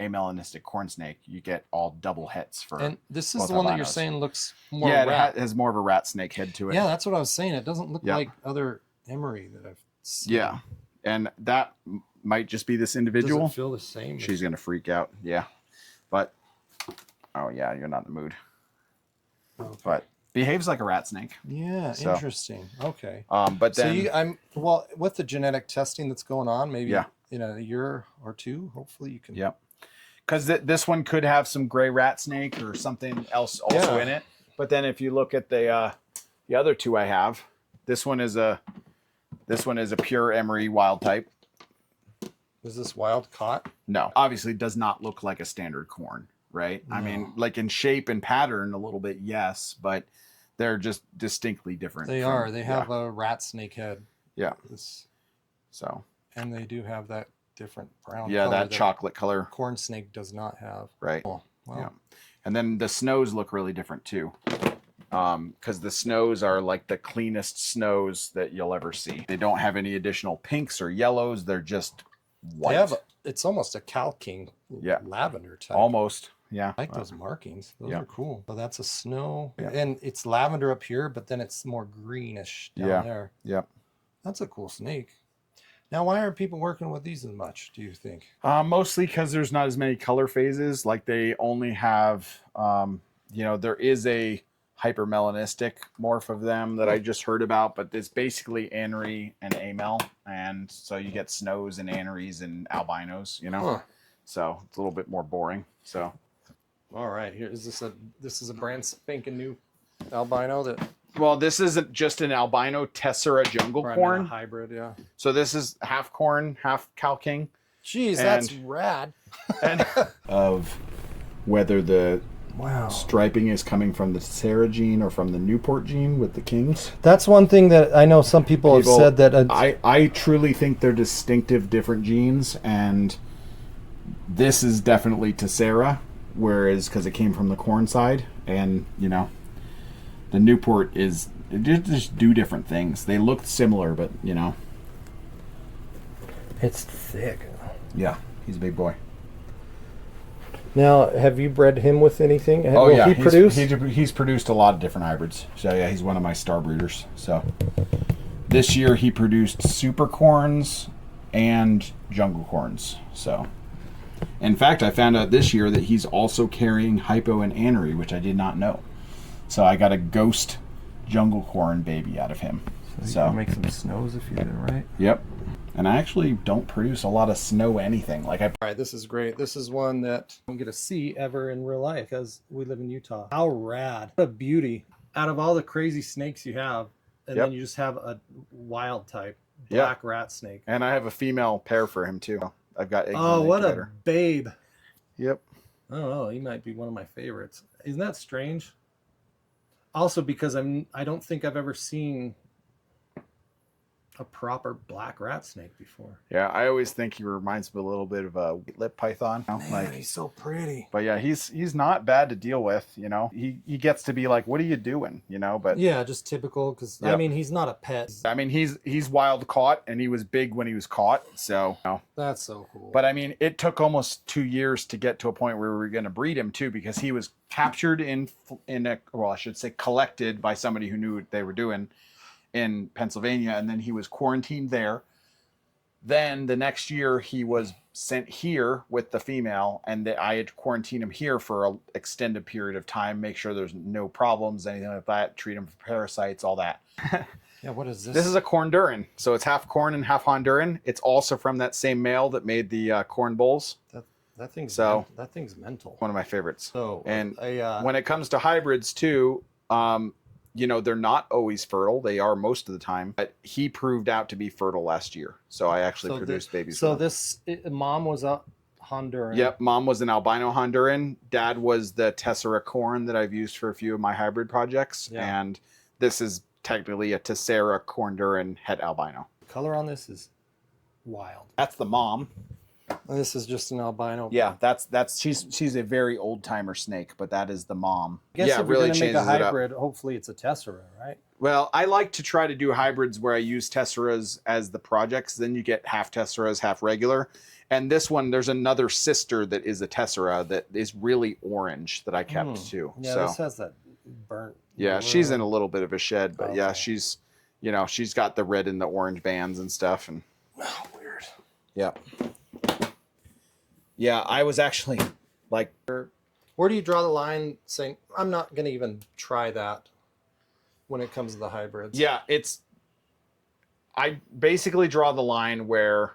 Speaker 2: a melanistic corn snake, you get all double hets for.
Speaker 3: And this is
Speaker 2: both
Speaker 3: the one that you're
Speaker 2: albinos.
Speaker 3: saying looks more
Speaker 2: Yeah,
Speaker 3: rat.
Speaker 2: it has more of a rat snake head to it.
Speaker 3: Yeah, that's what I was saying. It doesn't look
Speaker 2: Yeah.
Speaker 3: like other emery that I've seen.
Speaker 2: Yeah, and that might just be this individual.
Speaker 3: Does it feel the same?
Speaker 2: She's gonna freak out. Yeah, but oh yeah, you're not in the mood.
Speaker 3: Okay.
Speaker 2: But behaves like a rat snake.
Speaker 3: Yeah,
Speaker 2: So,
Speaker 3: interesting. Okay.
Speaker 2: But then
Speaker 3: I'm well with the genetic testing that's going on. Maybe
Speaker 2: Yeah.
Speaker 3: in a year or two, hopefully you can.
Speaker 2: Yep. Because this one could have some gray rat snake or something else also in it. But then if you look at the other two I have, this one is a pure emery wild type.
Speaker 3: Is this wild caught?
Speaker 2: No, obviously does not look like a standard corn, right?
Speaker 3: No.
Speaker 2: I mean, like in shape and pattern a little bit, yes, but they're just distinctly different.
Speaker 3: They are. They have a rat snake head.
Speaker 2: Yeah.
Speaker 3: This,
Speaker 2: So.
Speaker 3: and they do have that different brown.
Speaker 2: Yeah,
Speaker 3: color
Speaker 2: that chocolate color.
Speaker 3: corn snake does not have.
Speaker 2: Right.
Speaker 3: Oh, well.
Speaker 2: Yeah. And then the snows look really different too. Because the snows are like the cleanest snows that you'll ever see. They don't have any additional pinks or yellows. They're just white.
Speaker 3: They have. It's almost a calking.
Speaker 2: Yeah.
Speaker 3: Lavender type.
Speaker 2: Almost. Yeah.
Speaker 3: I like those markings. Those
Speaker 2: Yeah.
Speaker 3: are cool. So that's a snow,
Speaker 2: Yeah.
Speaker 3: and it's lavender up here, but then it's more greenish down there.
Speaker 2: Yep.
Speaker 3: That's a cool snake. Now, why aren't people working with these as much, do you think?
Speaker 2: Mostly because there's not as many color phases. Like they only have, there is a hypermelanistic morph of them that I just heard about, but it's basically anery and amel, and so you get snows and aneries and albinos.
Speaker 3: Huh.
Speaker 2: So it's a little bit more boring. So.
Speaker 3: All right, here is this is a brand spanking new albino that
Speaker 2: Well, this isn't just an albino tessera jungle
Speaker 3: or
Speaker 2: corn.
Speaker 3: a hybrid, yeah.
Speaker 2: So this is half corn, half cow king.
Speaker 3: Jeez,
Speaker 2: And-
Speaker 3: that's rad.
Speaker 2: And of whether the
Speaker 3: Wow.
Speaker 2: striping is coming from the Tessera gene or from the Newport gene with the kings.
Speaker 3: That's one thing that I know some people have said that
Speaker 2: I truly think they're distinctive different genes, and this is definitely Tessera, whereas because it came from the corn side, and the Newport is they just do different things. They look similar, but
Speaker 3: it's thick.
Speaker 2: yeah, he's a big boy.
Speaker 3: Now, have you bred him with anything?
Speaker 2: Oh
Speaker 3: Will
Speaker 2: yeah,
Speaker 3: he produce?
Speaker 2: He's produced a lot of different hybrids. So yeah, he's one of my star breeders. So this year he produced super corns and jungle corns. So in fact, I found out this year that he's also carrying hypo and anery, which I did not know. So I got a ghost jungle corn baby out of him.
Speaker 3: So you can make some snows if you do it right.
Speaker 2: Yep. And I actually don't produce a lot of snow anything. All
Speaker 3: right, this is great. This is one that I don't get to see ever in real life because we live in Utah. How rad. What a beauty. Out of all the crazy snakes you have, and
Speaker 2: Yep.
Speaker 3: then you just have a wild type, black rat snake.
Speaker 2: And I have a female pair for him too. I've got eggs.
Speaker 3: Oh,
Speaker 2: in the
Speaker 3: what
Speaker 2: incubator.
Speaker 3: a babe.
Speaker 2: Yep.
Speaker 3: I don't know. He might be one of my favorites. Isn't that strange? Also, because I don't think I've ever seen a proper black rat snake before.
Speaker 2: Yeah, I always think he reminds me a little bit of a lip python.
Speaker 3: Man, he's so pretty.
Speaker 2: But yeah, he's not bad to deal with. He gets to be like, what are you doing? But
Speaker 3: Yeah, just typical. Because I
Speaker 2: Yep.
Speaker 3: mean, he's not a pet.
Speaker 2: I mean, he's wild caught, and he was big when he was caught. So,
Speaker 3: That's so cool.
Speaker 2: but I mean, it took almost 2 years to get to a point where we were going to breed him too, because he was captured I should say collected by somebody who knew what they were doing in Pennsylvania, and then he was quarantined there. Then the next year he was sent here with the female, and I had to quarantine him here for an extended period of time, make sure there's no problems, anything like that, treat him for parasites, all that.
Speaker 3: yeah, what is this?
Speaker 2: This is a Corndurin, so it's half corn and half Honduran. It's also from that same male that made the corn bowls.
Speaker 3: that thing's that thing's mental.
Speaker 2: One of my favorites.
Speaker 3: So
Speaker 2: And when it comes to hybrids too, they're not always fertile. They are most of the time. But he proved out to be fertile last year. So I actually produced babies.
Speaker 3: So
Speaker 2: with him.
Speaker 3: mom was a Honduran.
Speaker 2: Yep, mom was an albino Honduran. Dad was the Tessera corn that I've used for a few of my hybrid projects.
Speaker 3: Yeah.
Speaker 2: And this is technically a Tessera Cornduran het albino.
Speaker 3: The color on this is wild.
Speaker 2: That's the mom.
Speaker 3: This is just an albino.
Speaker 2: Yeah, that's she's a very old timer snake, but that is the mom.
Speaker 3: I guess
Speaker 2: yeah,
Speaker 3: if
Speaker 2: really
Speaker 3: you're gonna make a
Speaker 2: changes it up.
Speaker 3: hybrid, hopefully it's a tessera, right?
Speaker 2: Well, I like to try to do hybrids where I use tesseras as the projects. Then you get half tesseras, half regular. And this one, there's another sister that is a tessera that is really orange that I kept too.
Speaker 3: Yeah,
Speaker 2: so
Speaker 3: this has that burnt.
Speaker 2: yeah, she's in a little bit of a shed, but yeah,
Speaker 3: Okay.
Speaker 2: she's, you know, she's got the red and the orange bands and stuff. And
Speaker 3: Oh, weird.
Speaker 2: yeah. Yeah, I was actually like,
Speaker 3: Where do you draw the line saying, I'm not going to even try that when it comes to the hybrids?
Speaker 2: yeah, I basically draw the line where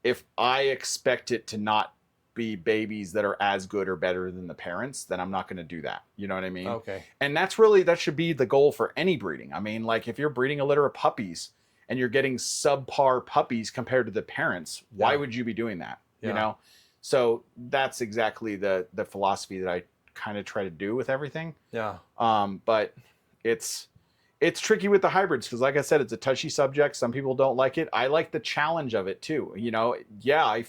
Speaker 2: if I expect it to not be babies that are as good or better than the parents, then I'm not going to do that. You know what I mean?
Speaker 3: Okay.
Speaker 2: And that should be the goal for any breeding. I mean, like if you're breeding a litter of puppies and you're getting subpar puppies compared to the parents, why would you be doing that? You know? So that's exactly the philosophy that I kind of try to do with everything.
Speaker 3: Yeah.
Speaker 2: But it's tricky with the hybrids because, like I said, it's a touchy subject. Some people don't like it. I like the challenge of it too. You know, yeah, I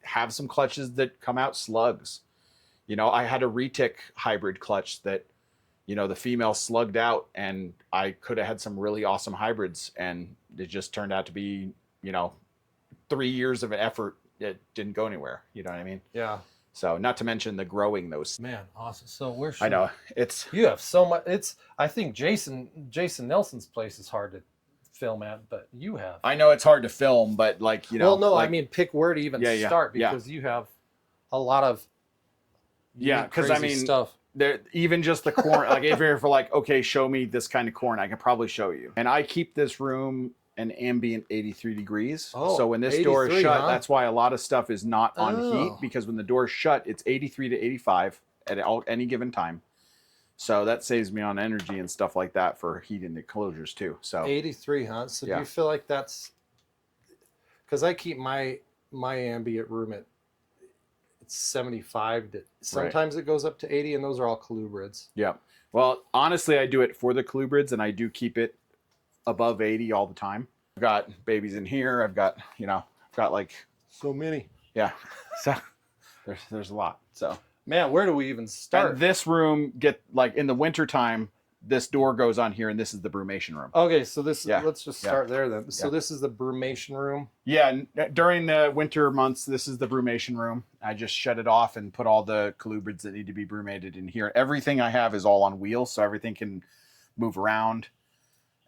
Speaker 2: have some clutches that come out slugs. You know, I had a retic hybrid clutch that, you know, the female slugged out, and I could have had some really awesome hybrids, and it just turned out to be, you know, 3 years of effort. It didn't go anywhere. You know what I mean?
Speaker 3: Yeah.
Speaker 2: So, not to mention the growing those.
Speaker 3: Man, awesome. So where should
Speaker 2: I know it's.
Speaker 3: you have so much? I think Jason Nelson's place is hard to film at, but you have.
Speaker 2: I know it's hard to film, but like, you know.
Speaker 3: Well, no,
Speaker 2: like,
Speaker 3: I mean pick where to even start because you have a lot of
Speaker 2: because I mean
Speaker 3: stuff.
Speaker 2: There, even just the corn. Like if you're for like, okay, show me this kind of corn, I can probably show you. And I keep this room an ambient 83 degrees.
Speaker 3: Oh,
Speaker 2: so when this door is shut,
Speaker 3: huh?
Speaker 2: that's why a lot of stuff is not on heat,
Speaker 3: Oh.
Speaker 2: because when the door is shut, it's 83 to 85 at any given time. So that saves me on energy and stuff like that for heating the closures too. So
Speaker 3: 83, huh? So do you feel like that's because I keep my ambient room at it's 75 to sometimes it goes up to 80, and those are all colubrids.
Speaker 2: yeah. Well, honestly, I do it for the colubrids, and I do keep it above 80 all the time. I've got babies in here. I've got, you know, I've got like
Speaker 3: So many.
Speaker 2: yeah. So there's a lot. So
Speaker 3: Man, where do we even start?
Speaker 2: and this room get like in the wintertime, this door goes on here, and this is the brumation room.
Speaker 3: Okay, so this
Speaker 2: Yeah.
Speaker 3: let's just start there then. So
Speaker 2: Yeah.
Speaker 3: this is the brumation room.
Speaker 2: Yeah, during the winter months, this is the brumation room. I just shut it off and put all the colubrids that need to be brumated in here. Everything I have is all on wheels, so everything can move around.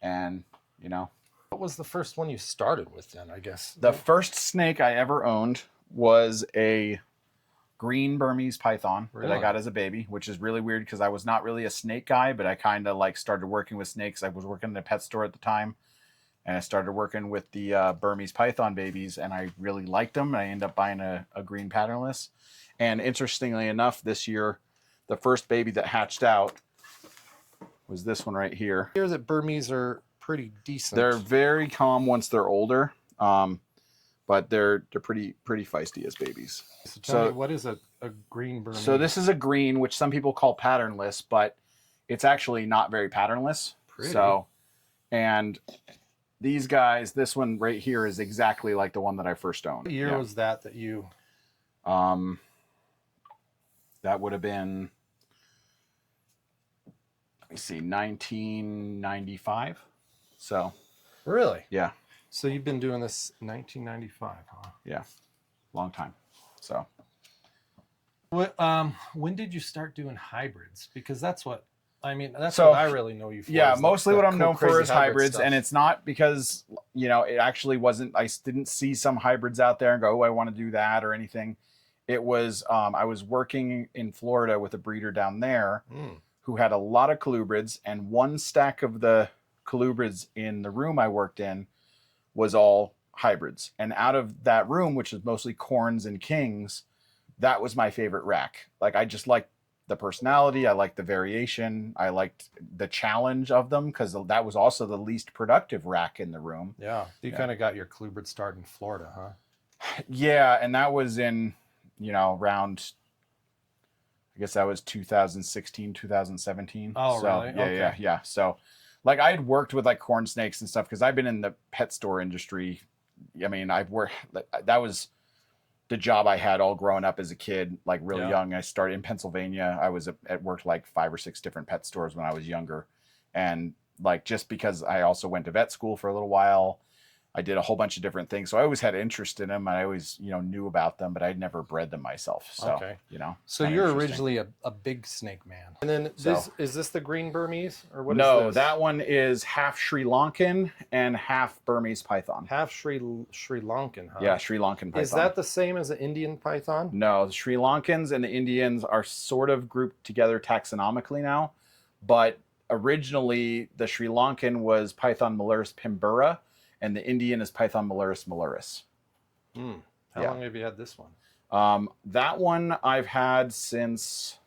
Speaker 2: And, you know.
Speaker 3: What was the first one you started with then, I guess?
Speaker 2: The first snake I ever owned was a green Burmese python that I
Speaker 3: Really?
Speaker 2: got as a baby, which is really weird because I was not really a snake guy, but I kind of like started working with snakes. I was working in a pet store at the time, and I started working with the Burmese python babies, and I really liked them. I ended up buying a green patternless. And interestingly enough, this year, the first baby that hatched out was this one right here.
Speaker 3: I hear that Burmese are pretty decent.
Speaker 2: They're very calm once they're older, but they're pretty feisty as babies.
Speaker 3: So tell me, what is a green Burmese?
Speaker 2: So this is a green, which some people call patternless, but it's actually not very patternless.
Speaker 3: Pretty.
Speaker 2: So, and these guys, this one right here is exactly like the one that I first owned.
Speaker 3: What year was that you?
Speaker 2: That would have been, let me see, 1995. So,
Speaker 3: Really?
Speaker 2: yeah.
Speaker 3: So you've been doing this 1995, huh?
Speaker 2: Yeah. Long time. So,
Speaker 3: What, when did you start doing hybrids? Because that's what that's
Speaker 2: So,
Speaker 3: what I really know you for.
Speaker 2: yeah,
Speaker 3: is
Speaker 2: mostly
Speaker 3: the
Speaker 2: what I'm
Speaker 3: cool,
Speaker 2: known for
Speaker 3: crazy
Speaker 2: is
Speaker 3: hybrid
Speaker 2: hybrids,
Speaker 3: stuff.
Speaker 2: and it's not because, you know, it actually wasn't, I didn't see some hybrids out there and go, oh, I want to do that or anything. It was, I was working in Florida with a breeder down there who had a lot of colubrids, and one stack of the colubrids in the room I worked in was all hybrids. And out of that room, which is mostly corns and kings, that was my favorite rack. Like, I just liked the personality. I liked the variation. I liked the challenge of them because that was also the least productive rack in the room.
Speaker 3: Yeah, you kind of got your colubrid start in Florida, huh?
Speaker 2: Yeah, and that was in, you know, around, I guess that was 2016, 2017.
Speaker 3: Oh,
Speaker 2: so,
Speaker 3: really?
Speaker 2: Yeah,
Speaker 3: Okay.
Speaker 2: yeah. So, like, I had worked with like corn snakes and stuff because I've been in the pet store industry. I mean, I've worked, that was the job I had all growing up as a kid, like really
Speaker 3: Yeah.
Speaker 2: young. I started in Pennsylvania. I was at worked like 5 or 6 different pet stores when I was younger. And like, just because I also went to vet school for a little while, I did a whole bunch of different things. So I always had interest in them. I always, knew about them, but I'd never bred them myself. So,
Speaker 3: Okay. So
Speaker 2: kinda
Speaker 3: you're
Speaker 2: interesting.
Speaker 3: originally a big snake man. And then
Speaker 2: So-
Speaker 3: is this the green Burmese or what is
Speaker 2: No,
Speaker 3: this?
Speaker 2: that one is half Sri Lankan and half Burmese python.
Speaker 3: Half Sri Lankan, huh?
Speaker 2: Yeah, Sri Lankan python.
Speaker 3: Is that the same as an Indian python?
Speaker 2: No, the Sri Lankans and the Indians are sort of grouped together taxonomically now, but originally the Sri Lankan was Python malaris pimbura, and the Indian is Python malaris malaris.
Speaker 3: How
Speaker 2: Yeah.
Speaker 3: long have you had this one?
Speaker 2: That one I've had since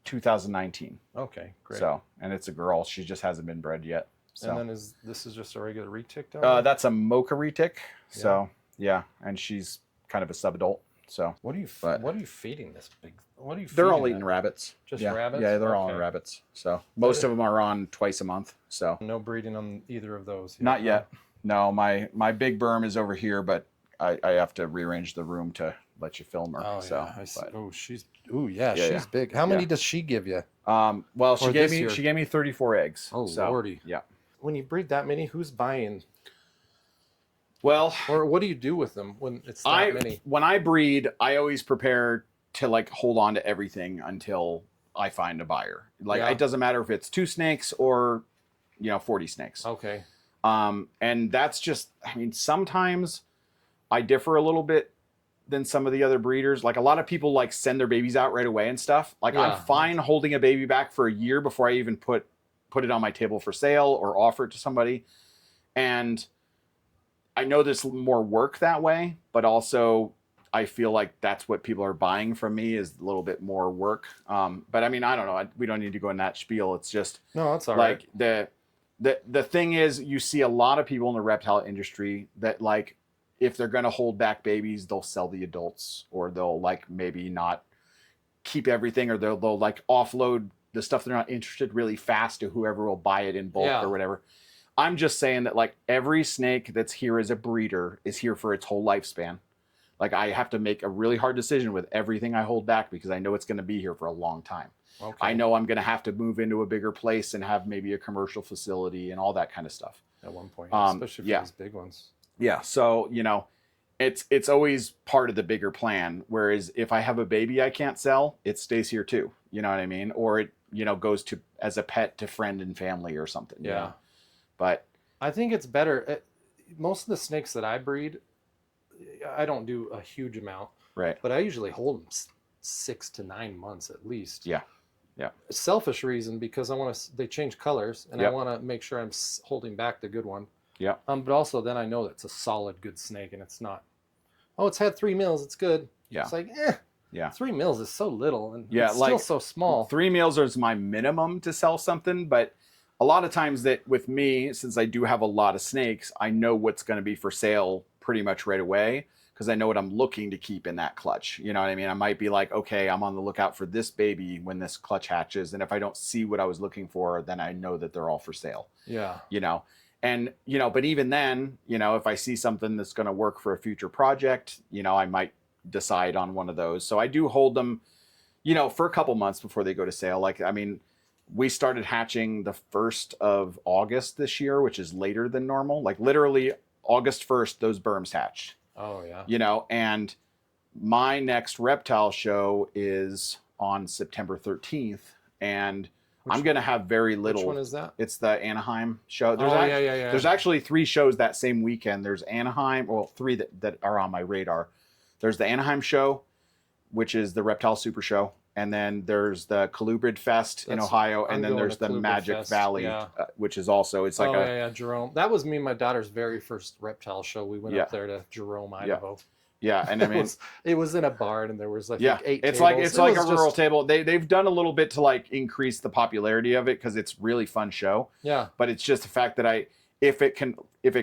Speaker 2: 2019.
Speaker 3: Okay, great.
Speaker 2: So, and it's a girl. She just hasn't been bred yet. So.
Speaker 3: And then this is just a regular retic down
Speaker 2: That's a mocha retic. So yeah, and she's kind of a subadult. So
Speaker 3: What are you feeding this big? What are you?
Speaker 2: they're all
Speaker 3: feeding
Speaker 2: eating
Speaker 3: it?
Speaker 2: rabbits.
Speaker 3: Just
Speaker 2: yeah.
Speaker 3: rabbits?
Speaker 2: Yeah, they're all on
Speaker 3: Okay.
Speaker 2: rabbits. So most of them are on twice a month. So
Speaker 3: No breeding on either of those.
Speaker 2: not yet. No, my big berm is over here, but I have to rearrange the room to let you film her.
Speaker 3: Oh
Speaker 2: so,
Speaker 3: yeah, I see.
Speaker 2: but,
Speaker 3: Oh, she's yeah,
Speaker 2: Yeah,
Speaker 3: she's
Speaker 2: yeah.
Speaker 3: big. How many
Speaker 2: Yeah.
Speaker 3: does she give you?
Speaker 2: well, she
Speaker 3: Or
Speaker 2: gave
Speaker 3: this year.
Speaker 2: me 34 eggs.
Speaker 3: Oh,
Speaker 2: so,
Speaker 3: lordy.
Speaker 2: Yeah.
Speaker 3: When you breed that many, who's buying?
Speaker 2: Well,
Speaker 3: Or what do you do with them when it's that many?
Speaker 2: when I breed, I always prepare to like hold on to everything until I find a buyer. Like
Speaker 3: Yeah.
Speaker 2: it doesn't matter if it's 2 snakes or 40 snakes.
Speaker 3: Okay.
Speaker 2: And that's just, I mean, sometimes I differ a little bit than some of the other breeders. Like a lot of people like send their babies out right away and stuff. Like
Speaker 3: Yeah.
Speaker 2: I'm fine holding a baby back for a year before I even put it on my table for sale or offer it to somebody. And I know there's more work that way, but also I feel like that's what people are buying from me is a little bit more work. But I mean, I don't know. We don't need to go in that spiel. It's just
Speaker 3: No, that's all right.
Speaker 2: like the thing is, you see a lot of people in the reptile industry that like, if they're going to hold back babies, they'll sell the adults, or they'll like maybe not keep everything, or they'll like offload the stuff they're not interested really fast to whoever will buy it in bulk
Speaker 3: Yeah.
Speaker 2: or whatever. I'm just saying that like every snake that's here as a breeder is here for its whole lifespan. Like I have to make a really hard decision with everything I hold back because I know it's going to be here for a long time.
Speaker 3: Okay.
Speaker 2: I know I'm going to have to move into a bigger place and have maybe a commercial facility and all that kind of stuff.
Speaker 3: At one point,
Speaker 2: Um,
Speaker 3: especially for
Speaker 2: yeah.
Speaker 3: these big ones.
Speaker 2: Yeah. So, it's always part of the bigger plan. Whereas if I have a baby I can't sell, it stays here too. You know what I mean? Or it, goes to as a pet to friend and family or something. you
Speaker 3: Yeah.
Speaker 2: know? But
Speaker 3: I think it's better. Most of the snakes that I breed, I don't do a huge amount,
Speaker 2: right.
Speaker 3: but I usually hold them 6 to 9 months at least.
Speaker 2: Yeah. Yeah.
Speaker 3: Selfish reason because I want to. They change colors, and I
Speaker 2: Yep.
Speaker 3: want to make sure I'm holding back the good one.
Speaker 2: Yeah.
Speaker 3: But also then I know that's a solid good snake, and it's not. Oh, it's had 3 mils. It's good.
Speaker 2: Yeah.
Speaker 3: It's like,
Speaker 2: Yeah.
Speaker 3: 3 mils is so little, and
Speaker 2: Yeah,
Speaker 3: it's still
Speaker 2: like,
Speaker 3: so small.
Speaker 2: 3 meals is my minimum to sell something, but a lot of times that with me, since I do have a lot of snakes, I know what's going to be for sale pretty much right away because I know what I'm looking to keep in that clutch. You know what I mean? I might be like, okay, I'm on the lookout for this baby when this clutch hatches, and if I don't see what I was looking for, then I know that they're all for sale.
Speaker 3: Yeah.
Speaker 2: And but even then, if I see something that's going to work for a future project, I might decide on one of those. So I do hold them, for a couple months before they go to sale. Like, I mean, we started hatching the 1st of August this year, which is later than normal. Like literally August 1st, those berms hatched,
Speaker 3: Oh yeah.
Speaker 2: and my next reptile show is on September 13th. And I'm going to have very little.
Speaker 3: Which one is that?
Speaker 2: It's the Anaheim show.
Speaker 3: Yeah.
Speaker 2: There's actually 3 shows that same weekend. There's Anaheim, well, 3 that are on my radar. There's the Anaheim show, which is the Reptile Super Show. And then there's the Colubrid Fest in Ohio.
Speaker 3: I'm
Speaker 2: And then
Speaker 3: going
Speaker 2: there's
Speaker 3: to
Speaker 2: the
Speaker 3: Colubrid
Speaker 2: Magic
Speaker 3: Fest,
Speaker 2: Valley,
Speaker 3: yeah.
Speaker 2: which is also, it's like
Speaker 3: yeah, Jerome. That was me and my daughter's very first reptile show. We went
Speaker 2: Yeah.
Speaker 3: up there to Jerome, Idaho.
Speaker 2: and I mean,
Speaker 3: It was in a barn, and there was like
Speaker 2: yeah,
Speaker 3: 8
Speaker 2: it's
Speaker 3: tables.
Speaker 2: like, it's
Speaker 3: It
Speaker 2: like a
Speaker 3: was
Speaker 2: rural
Speaker 3: just-
Speaker 2: table. They've done a little bit to like increase the popularity of it because it's really fun show.
Speaker 3: Yeah.
Speaker 2: But it's just the fact that if it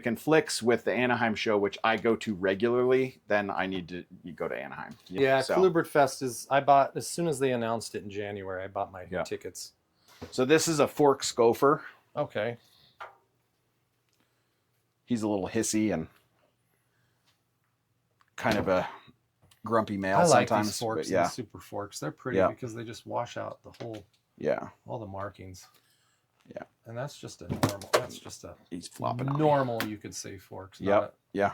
Speaker 2: conflicts with the Anaheim show, which I go to regularly, then I need to go to Anaheim.
Speaker 3: Yeah,
Speaker 2: So,
Speaker 3: Colubrid Fest is. I bought as soon as they announced it in January. I bought my
Speaker 2: Yeah.
Speaker 3: tickets.
Speaker 2: so this is a fork scopher.
Speaker 3: Okay.
Speaker 2: He's a little hissy and kind of a grumpy male
Speaker 3: I like
Speaker 2: sometimes.
Speaker 3: these forks,
Speaker 2: but yeah,
Speaker 3: and super forks. They're pretty
Speaker 2: Yeah.
Speaker 3: because they just wash out the whole,
Speaker 2: yeah,
Speaker 3: all the markings.
Speaker 2: Yeah.
Speaker 3: And that's just a normal. That's just a
Speaker 2: he's flopping on me.
Speaker 3: normal, you could say, forks.
Speaker 2: Yep. Yeah.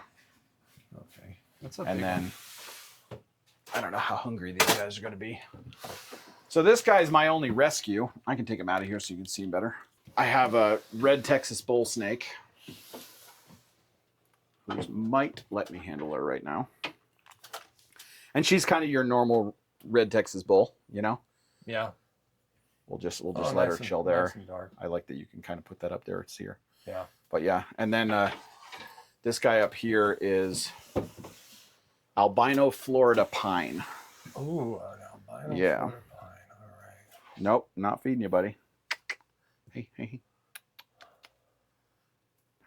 Speaker 3: Okay. That's a
Speaker 2: And
Speaker 3: big
Speaker 2: then
Speaker 3: one.
Speaker 2: I don't know how hungry these guys are going to be. So this guy is my only rescue. I can take him out of here so you can see him better. I have a red Texas bull snake, who might let me handle her right now. And she's kind of your normal red Texas bull, you know.
Speaker 3: Yeah.
Speaker 2: We'll just let her chill there.
Speaker 3: Nice and dark.
Speaker 2: I like that you can kind of put that up there to see her.
Speaker 3: Yeah.
Speaker 2: But yeah, and then this guy up here is albino Florida pine.
Speaker 3: Ooh, an albino
Speaker 2: Yeah.
Speaker 3: Florida pine. All right.
Speaker 2: Nope, not feeding you, buddy. Hey.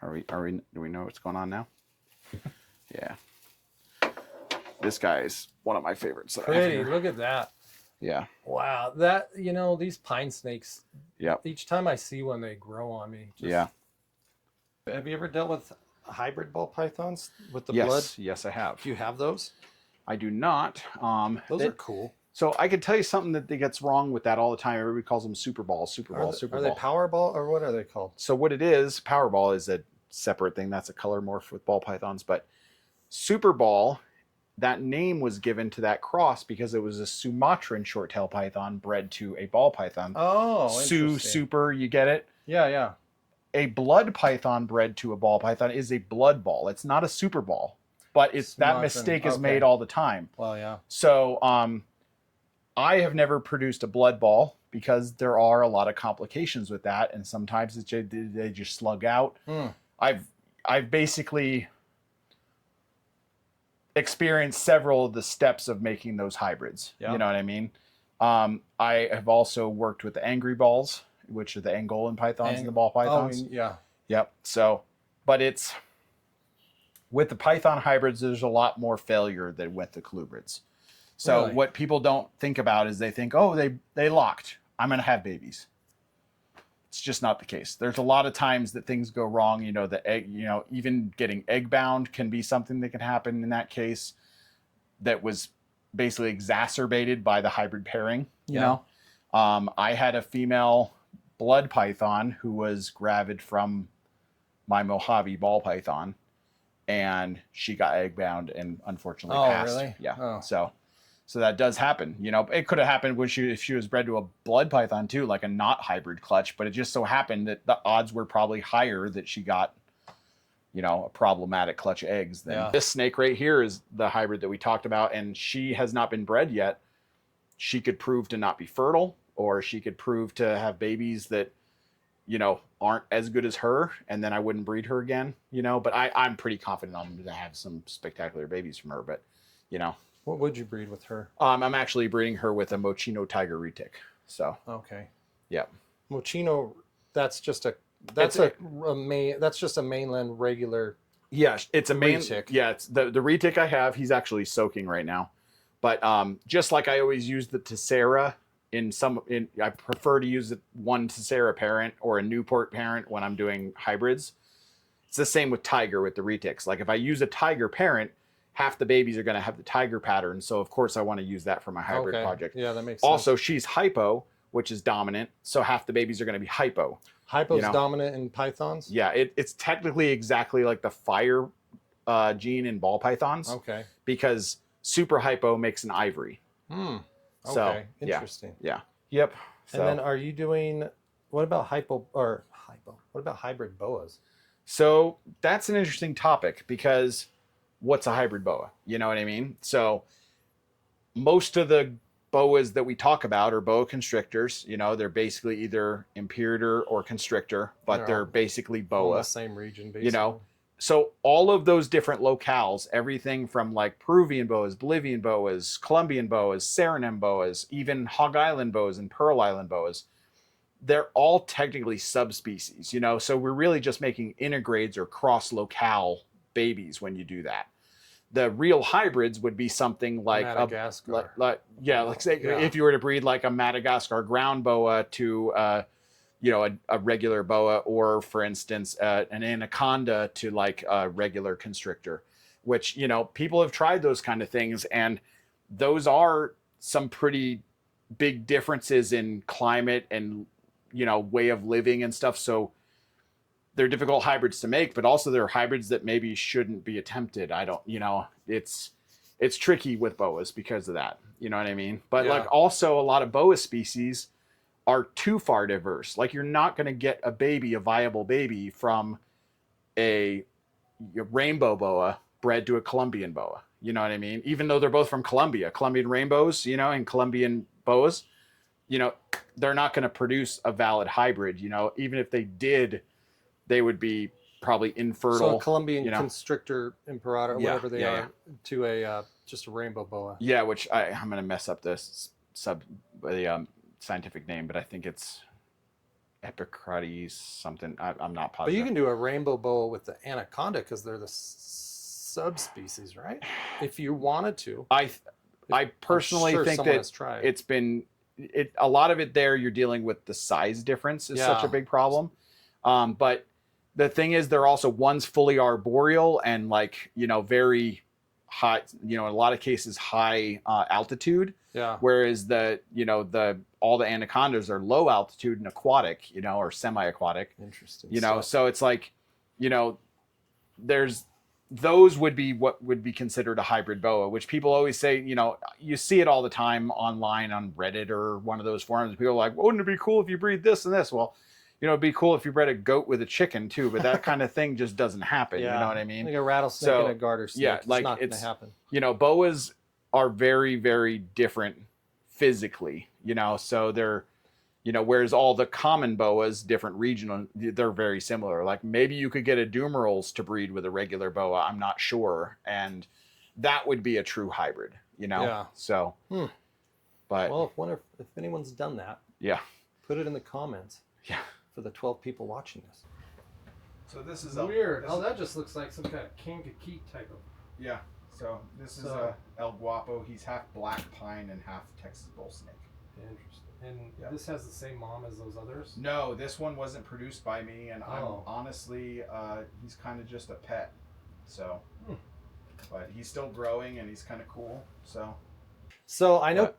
Speaker 2: Do we know what's going on now? Yeah. This guy's one of my favorites. that I have
Speaker 3: Pretty.
Speaker 2: here.
Speaker 3: Look at that.
Speaker 2: Yeah.
Speaker 3: Wow. That, these pine snakes,
Speaker 2: Yep.
Speaker 3: each time I see one, they grow on me.
Speaker 2: Yeah.
Speaker 3: Have you ever dealt with hybrid ball pythons with the
Speaker 2: Yes.
Speaker 3: blood?
Speaker 2: Yes, I have.
Speaker 3: Do you have those?
Speaker 2: I do not.
Speaker 3: Those are cool.
Speaker 2: So I could tell you something that gets wrong with that all the time. Everybody calls them super balls, super
Speaker 3: Are
Speaker 2: ball,
Speaker 3: they,
Speaker 2: super
Speaker 3: are
Speaker 2: ball.
Speaker 3: they Powerball or what are they called?
Speaker 2: So what it is, Powerball is a separate thing. That's a color morph with ball pythons. But Super Ball, that name was given to that cross because it was a Sumatran short-tailed python bred to a ball python.
Speaker 3: Oh,
Speaker 2: Super, you get it?
Speaker 3: Yeah.
Speaker 2: A blood python bred to a ball python is a blood ball. It's not a super ball. But that
Speaker 3: Sumatran,
Speaker 2: mistake is
Speaker 3: okay.
Speaker 2: made all the time.
Speaker 3: Well, yeah.
Speaker 2: So I have never produced a blood ball because there are a lot of complications with that, and sometimes they just slug out. I've basically experienced several of the steps of making those hybrids.
Speaker 3: Yeah.
Speaker 2: You know what I mean? I have also worked with the angry balls, which are the Angolan pythons and the ball pythons.
Speaker 3: Oh, yeah.
Speaker 2: Yep. So, but it's with the python hybrids, there's a lot more failure than with the colubrids. So
Speaker 3: Really?
Speaker 2: what people don't think about is they think, oh, they locked. I'm going to have babies. It's just not the case. There's a lot of times that things go wrong. The egg, even getting egg bound can be something that can happen in that case that was basically exacerbated by the hybrid pairing. I had a female blood python who was gravid from my Mojave ball python, and she got egg bound and unfortunately passed.
Speaker 3: Really?
Speaker 2: Yeah.
Speaker 3: Oh.
Speaker 2: So that does happen. It could have happened if she was bred to a blood python too, like a not hybrid clutch, but it just so happened that the odds were probably higher that she got, a problematic clutch eggs. This snake right here is the hybrid that we talked about, and she has not been bred yet. She could prove to not be fertile, or she could prove to have babies that, aren't as good as her, and then I wouldn't breed her again, but I'm pretty confident I'm going to have some spectacular babies from her, but,
Speaker 3: What would you breed with her?
Speaker 2: I'm actually breeding her with a Mochino tiger retic. So,
Speaker 3: Okay.
Speaker 2: yeah.
Speaker 3: Mochino, that's just a mainland regular.
Speaker 2: Yeah, it's a main
Speaker 3: retic.
Speaker 2: Yeah, it's the retic I have. He's actually soaking right now, but just like I always use the Tessera I prefer to use one Tessera parent or a Newport parent when I'm doing hybrids. It's the same with tiger with the retics. Like if I use a tiger parent, half the babies are going to have the tiger pattern. So of course I want to use that for my hybrid project.
Speaker 3: Yeah, that makes sense.
Speaker 2: Also, she's hypo, which is dominant. So half the babies are going to be hypo.
Speaker 3: Hypo's dominant in pythons?
Speaker 2: Yeah, it's technically exactly like the fire gene in ball pythons.
Speaker 3: Okay.
Speaker 2: Because super hypo makes an ivory.
Speaker 3: Okay.
Speaker 2: So,
Speaker 3: Interesting.
Speaker 2: Yeah. Yep. So,
Speaker 3: And then are you doing, what about what about hybrid boas?
Speaker 2: So that's an interesting topic because what's a hybrid boa? You know what I mean? So most of the boas that we talk about are boa constrictors. They're basically either imperator or constrictor, but they're basically
Speaker 3: In
Speaker 2: boa.
Speaker 3: the same region, basically.
Speaker 2: So all of those different locales, everything from like Peruvian boas, Bolivian boas, Colombian boas, Suriname boas, even Hog Island boas and Pearl Island boas, they're all technically subspecies, so we're really just making integrades or cross locale babies when you do that. The real hybrids would be something like
Speaker 3: Madagascar.
Speaker 2: If you were to breed like a Madagascar ground boa to a regular boa, or for instance an anaconda to like a regular constrictor. which, you know, people have tried those kind of things, and those are some pretty big differences in climate and, you know, way of living and stuff. So they're difficult hybrids to make, but also they're hybrids that maybe shouldn't be attempted. I don't, you know, it's tricky with boas because of that. You know what I mean? But like also a lot of boa species are too far diverse. Like you're not going to get a viable baby from a rainbow boa bred to a Colombian boa. You know what I mean? Even though they're both from Colombia, Colombian rainbows, you know, and Colombian boas, you know, they're not going to produce a valid hybrid. You know, even if they did, they would be probably infertile.
Speaker 3: So a Colombian,
Speaker 2: you know?
Speaker 3: Constrictor Imperator, or whatever they are, to a just a rainbow boa. Yeah,
Speaker 2: which I'm going to mess up this scientific name, but I think it's Epicrates something. I'm not positive.
Speaker 3: But you can do a rainbow boa with the anaconda because they're the subspecies, right? If you wanted to.
Speaker 2: I personally think that it's been a lot of it there. You're dealing with the size difference is such a big problem. But the thing is, they're also, one's fully arboreal and like, you know, very high, you know, in a lot of cases high altitude.
Speaker 3: Yeah.
Speaker 2: Whereas all the anacondas are low altitude and aquatic, you know, or semi-aquatic.
Speaker 3: Interesting.
Speaker 2: You know, so it's like, you know, those would be what would be considered a hybrid boa, which people always say, you know, you see it all the time online on Reddit or one of those forums. People are like, wouldn't it be cool if you breed this and this? Well, you know, it'd be cool if you bred a goat with a chicken too, but that kind of thing just doesn't happen. You know what I mean?
Speaker 3: Like a rattlesnake and a garter snake.
Speaker 2: Yeah, like
Speaker 3: it's not going to happen.
Speaker 2: You know, boas are very, very different physically, you know, so they're, you know, whereas all the common boas, different regional, they're very similar. Like maybe you could get a Dumerals to breed with a regular boa. I'm not sure. And that would be a true hybrid, you know?
Speaker 3: Yeah.
Speaker 2: So, but.
Speaker 3: Well, if anyone's done that.
Speaker 2: Yeah.
Speaker 3: Put it in the comments.
Speaker 2: Yeah.
Speaker 3: For the 12 people watching this.
Speaker 2: So this is
Speaker 3: weird. That just looks like some kind of Kankakee type of.
Speaker 2: Yeah. So this is El Guapo. He's half black pine and half Texas bull snake.
Speaker 3: Interesting. And this has the same mom as those others?
Speaker 2: No, this one wasn't produced by me, and I'm honestly, he's kind of just a pet. So, but he's still growing, and he's kind of cool. So
Speaker 3: I know.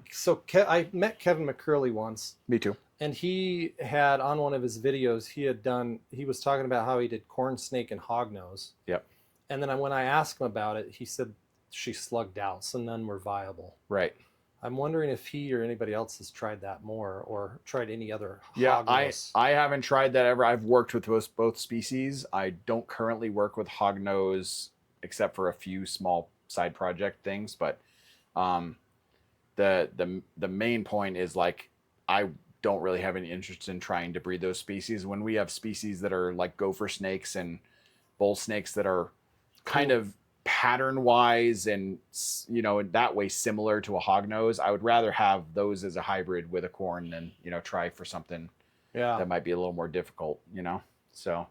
Speaker 3: I met Kevin McCurley once.
Speaker 2: Me too.
Speaker 3: And he had on one of his videos, he was talking about how he did corn snake and hognose.
Speaker 2: Yep.
Speaker 3: And then when I asked him about it, he said she slugged out, so none were viable.
Speaker 2: Right.
Speaker 3: I'm wondering if he or anybody else has tried that more or tried any other
Speaker 2: hognose. I haven't tried that ever. I've worked with both species. I don't currently work with hognose except for a few small side project things, but the main point is like I don't really have any interest in trying to breed those species. When we have species that are like gopher snakes and bull snakes that are kind of pattern wise and, you know, in that way similar to a hognose, I would rather have those as a hybrid with a corn than, you know, try for something that might be a little more difficult, you know. So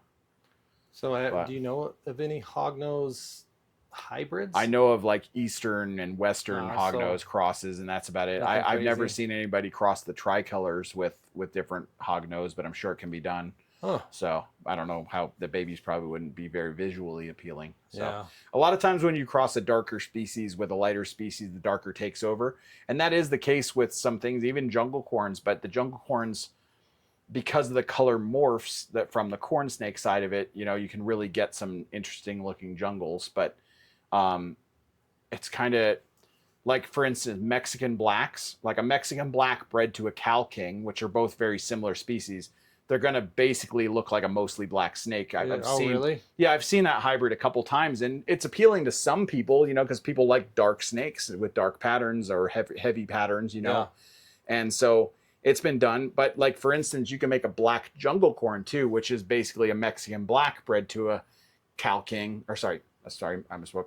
Speaker 3: do you know of any hognose hybrids?
Speaker 2: I know of like eastern and western hognose crosses, and that's about it. I've never seen anybody cross the tricolors with different hognose, but I'm sure it can be done. So I don't know how the babies probably wouldn't be very visually appealing. So a lot of times when you cross a darker species with a lighter species, the darker takes over. And that is the case with some things, even jungle corns, but the jungle corns, because of the color morphs that from the corn snake side of it, you know, you can really get some interesting looking jungles. But it's kind of like, for instance, Mexican blacks, like a Mexican black bred to a Cal King, which are both very similar species. They're going to basically look like a mostly black snake. I've seen,
Speaker 3: really?
Speaker 2: Yeah, I've seen that hybrid a couple times, and it's appealing to some people, you know, because people like dark snakes with dark patterns or heavy patterns, you know. And so it's been done. But like, for instance, you can make a black jungle corn too, which is basically a Mexican black bred to a Cal King, or sorry, I misspoke.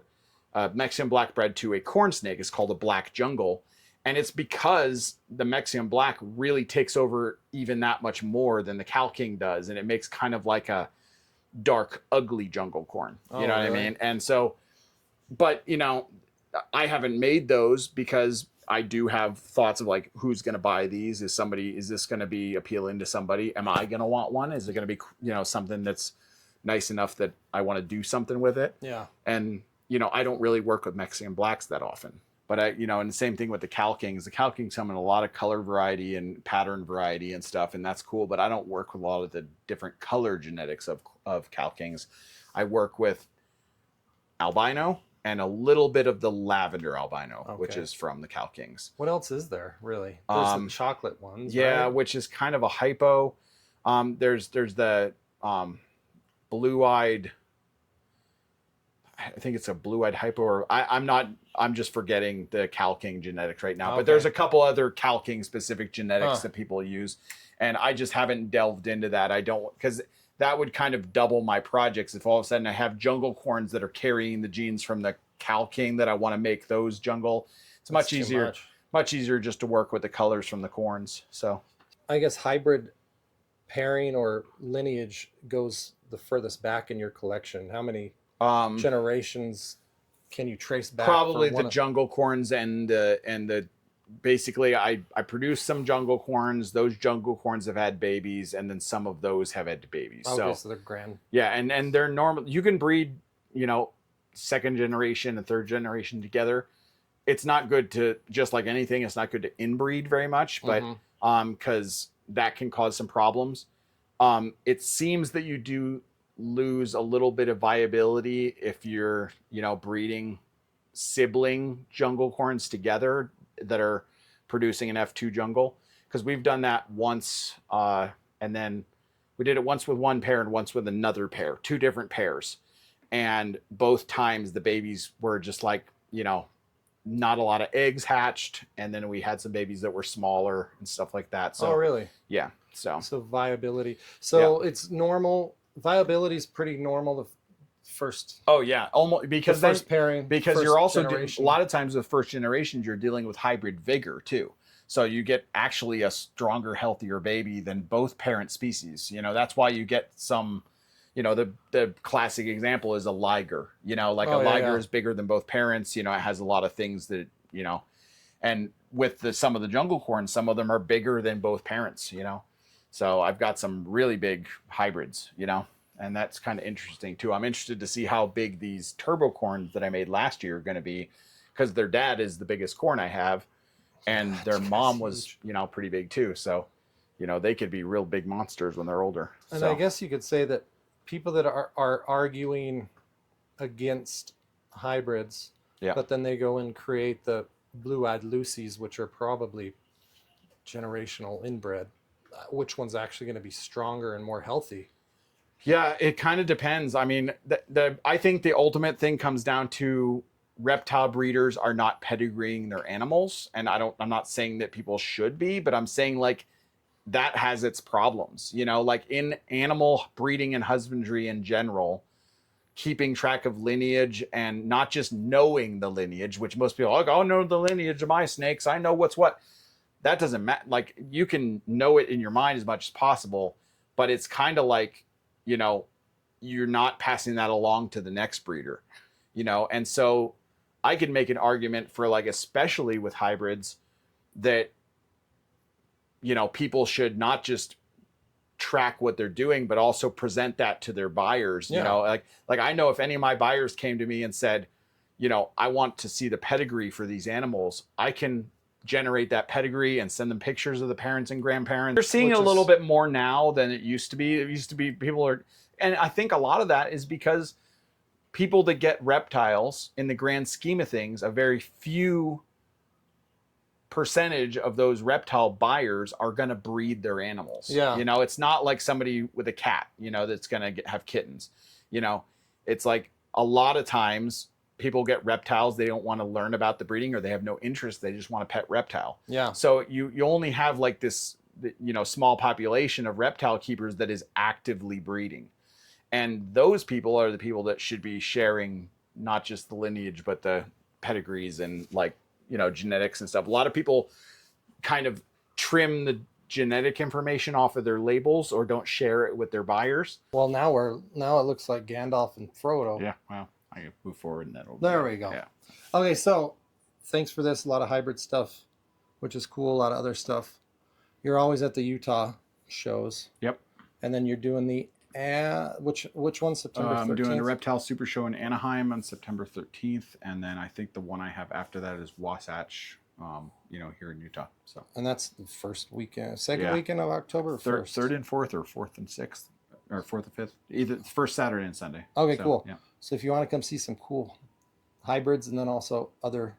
Speaker 2: Mexican black bred to a corn snake is called a black jungle. And it's because the Mexican black really takes over even that much more than the Cal King does. And it makes kind of like a dark, ugly jungle corn. You know what I mean? And so, but, you know, I haven't made those because I do have thoughts of like, who's going to buy these? Is this going to be appealing to somebody? Am I going to want one? Is it going to be, you know, something that's nice enough that I want to do something with it?
Speaker 3: Yeah.
Speaker 2: And you know, I don't really work with Mexican blacks that often. But I, you know, and the same thing with the Cal Kings. The Cal Kings come in a lot of color variety and pattern variety and stuff, and that's cool. But I don't work with a lot of the different color genetics of Cal Kings. I work with albino and a little bit of the lavender albino, which
Speaker 3: Okay.
Speaker 2: is from the Cal Kings.
Speaker 3: What else is there really? There's the chocolate ones.
Speaker 2: Yeah,
Speaker 3: right?
Speaker 2: which is kind of a hypo. There's the blue-eyed. I think it's a blue-eyed hypo, or I'm just forgetting the Cal King genetics right now.
Speaker 3: Okay.
Speaker 2: But there's a couple other Cal King specific genetics that people use, and I just haven't delved into that. I don't, because that would kind of double my projects if all of a sudden I have jungle corns that are carrying the genes from the Cal King that I want to make those jungle. It's
Speaker 3: That's too
Speaker 2: much easier just to work with the colors from the corns. So
Speaker 3: I guess hybrid pairing or lineage goes the furthest back in your collection. How many generations can you trace back?
Speaker 2: probably the jungle corns and the basically I produce some jungle corns. Those jungle corns have had babies, and then some of those have had babies.
Speaker 3: Okay, so they're grand.
Speaker 2: Yeah, and they're normal. You can breed, you know, second generation and third generation together. It's not good to, just like anything, it's not good to inbreed very much, but because that can cause some problems. It seems that you do lose a little bit of viability if you're, you know, breeding sibling jungle corns together that are producing an F2 jungle, because we've done that once, and then we did it once with one pair and once with another pair, two different pairs, and both times the babies were just like, you know, not a lot of eggs hatched, and then we had some babies that were smaller and stuff like that. So
Speaker 3: really?
Speaker 2: Yeah, so
Speaker 3: viability. So it's normal. Viability is pretty normal. The first.
Speaker 2: Oh yeah, almost, because
Speaker 3: the first pairing.
Speaker 2: Because you're also a lot of times with first generations you're dealing with hybrid vigor too. So you get actually a stronger, healthier baby than both parent species. You know, that's why you get some, you know, the classic example is a liger. You know, like a liger is bigger than both parents. You know, it has a lot of things that, you know, and with some of the jungle corns, some of them are bigger than both parents, you know. So I've got some really big hybrids, you know, and that's kind of interesting too. I'm interested to see how big these turbo corns that I made last year are going to be, because their dad is the biggest corn I have, and their mom was, you know, pretty big too. So, you know, they could be real big monsters when they're older.
Speaker 3: And I guess you could say that people that are arguing against hybrids, but then they go and create the blue-eyed Lucies, which are probably generational inbred. Which one's actually going to be stronger and more healthy?
Speaker 2: Yeah, it kind of depends. I mean, I think the ultimate thing comes down to reptile breeders are not pedigreeing their animals, and I'm not saying that people should be, but I'm saying like that has its problems. You know, like in animal breeding and husbandry in general, keeping track of lineage and not just knowing the lineage, which most people are like, oh, know the lineage of my snakes, I know what's what. That doesn't matter. Like, you can know it in your mind as much as possible, but it's kind of like, you know, you're not passing that along to the next breeder, you know? And so I could make an argument for, like, especially with hybrids, that, you know, people should not just track what they're doing, but also present that to their buyers. You know, like I know if any of my buyers came to me and said, you know, I want to see the pedigree for these animals, I can generate that pedigree and send them pictures of the parents and grandparents. They're seeing it a little bit more now than it used to be. It used to be people are, and I think a lot of that is because people that get reptiles, in the grand scheme of things, a very few percentage of those reptile buyers are going to breed their animals.
Speaker 3: Yeah.
Speaker 2: You know, it's not like somebody with a cat, you know, that's going to have kittens. You know, it's like a lot of times people get reptiles, they don't want to learn about the breeding, or they have no interest, they just want a pet reptile.
Speaker 3: Yeah.
Speaker 2: So you only have like this, you know, small population of reptile keepers that is actively breeding. And those people are the people that should be sharing not just the lineage, but the pedigrees and, like, you know, genetics and stuff. A lot of people kind of trim the genetic information off of their labels or don't share it with their buyers.
Speaker 3: Well, now it looks like Gandalf and Frodo.
Speaker 2: Yeah, well, I can move forward in that.
Speaker 3: There we go.
Speaker 2: Yeah.
Speaker 3: Okay, so thanks for this. A lot of hybrid stuff, which is cool. A lot of other stuff. You're always at the Utah shows.
Speaker 2: Yep.
Speaker 3: And then you're doing the And which one? September 13th?
Speaker 2: I'm doing the Reptile Super Show in Anaheim on September 13th, and then I think the one I have after that is Wasatch, here in Utah. So.
Speaker 3: And that's the first weekend, second
Speaker 2: Yeah.
Speaker 3: weekend of October.
Speaker 2: Third and fourth, or fourth and sixth, or fourth and fifth, either first Saturday and Sunday.
Speaker 3: Okay,
Speaker 2: So,
Speaker 3: cool.
Speaker 2: Yeah.
Speaker 3: So if you want to come see some cool hybrids and then also other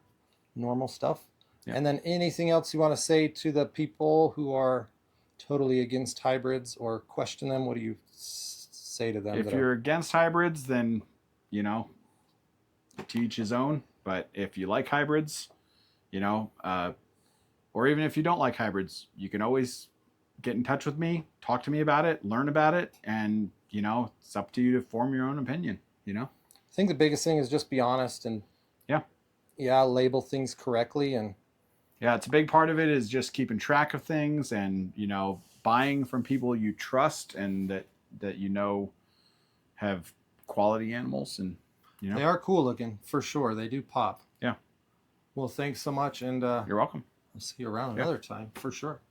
Speaker 3: normal stuff,
Speaker 2: Yeah.
Speaker 3: and then anything else you want to say to the people who are totally against hybrids or question them, what do you say to them?
Speaker 2: If you're against hybrids, then to each his own. But if you like hybrids, or even if you don't like hybrids, you can always get in touch with me, talk to me about it, learn about it, and it's up to you to form your own opinion.
Speaker 3: I think the biggest thing is just be honest and label things correctly. And
Speaker 2: it's a big part of it is just keeping track of things and buying from people you trust and that have quality animals, and
Speaker 3: they are cool looking for sure. They do pop.
Speaker 2: Yeah.
Speaker 3: Well, thanks so much, and
Speaker 2: you're welcome.
Speaker 3: I'll see you around another time for sure.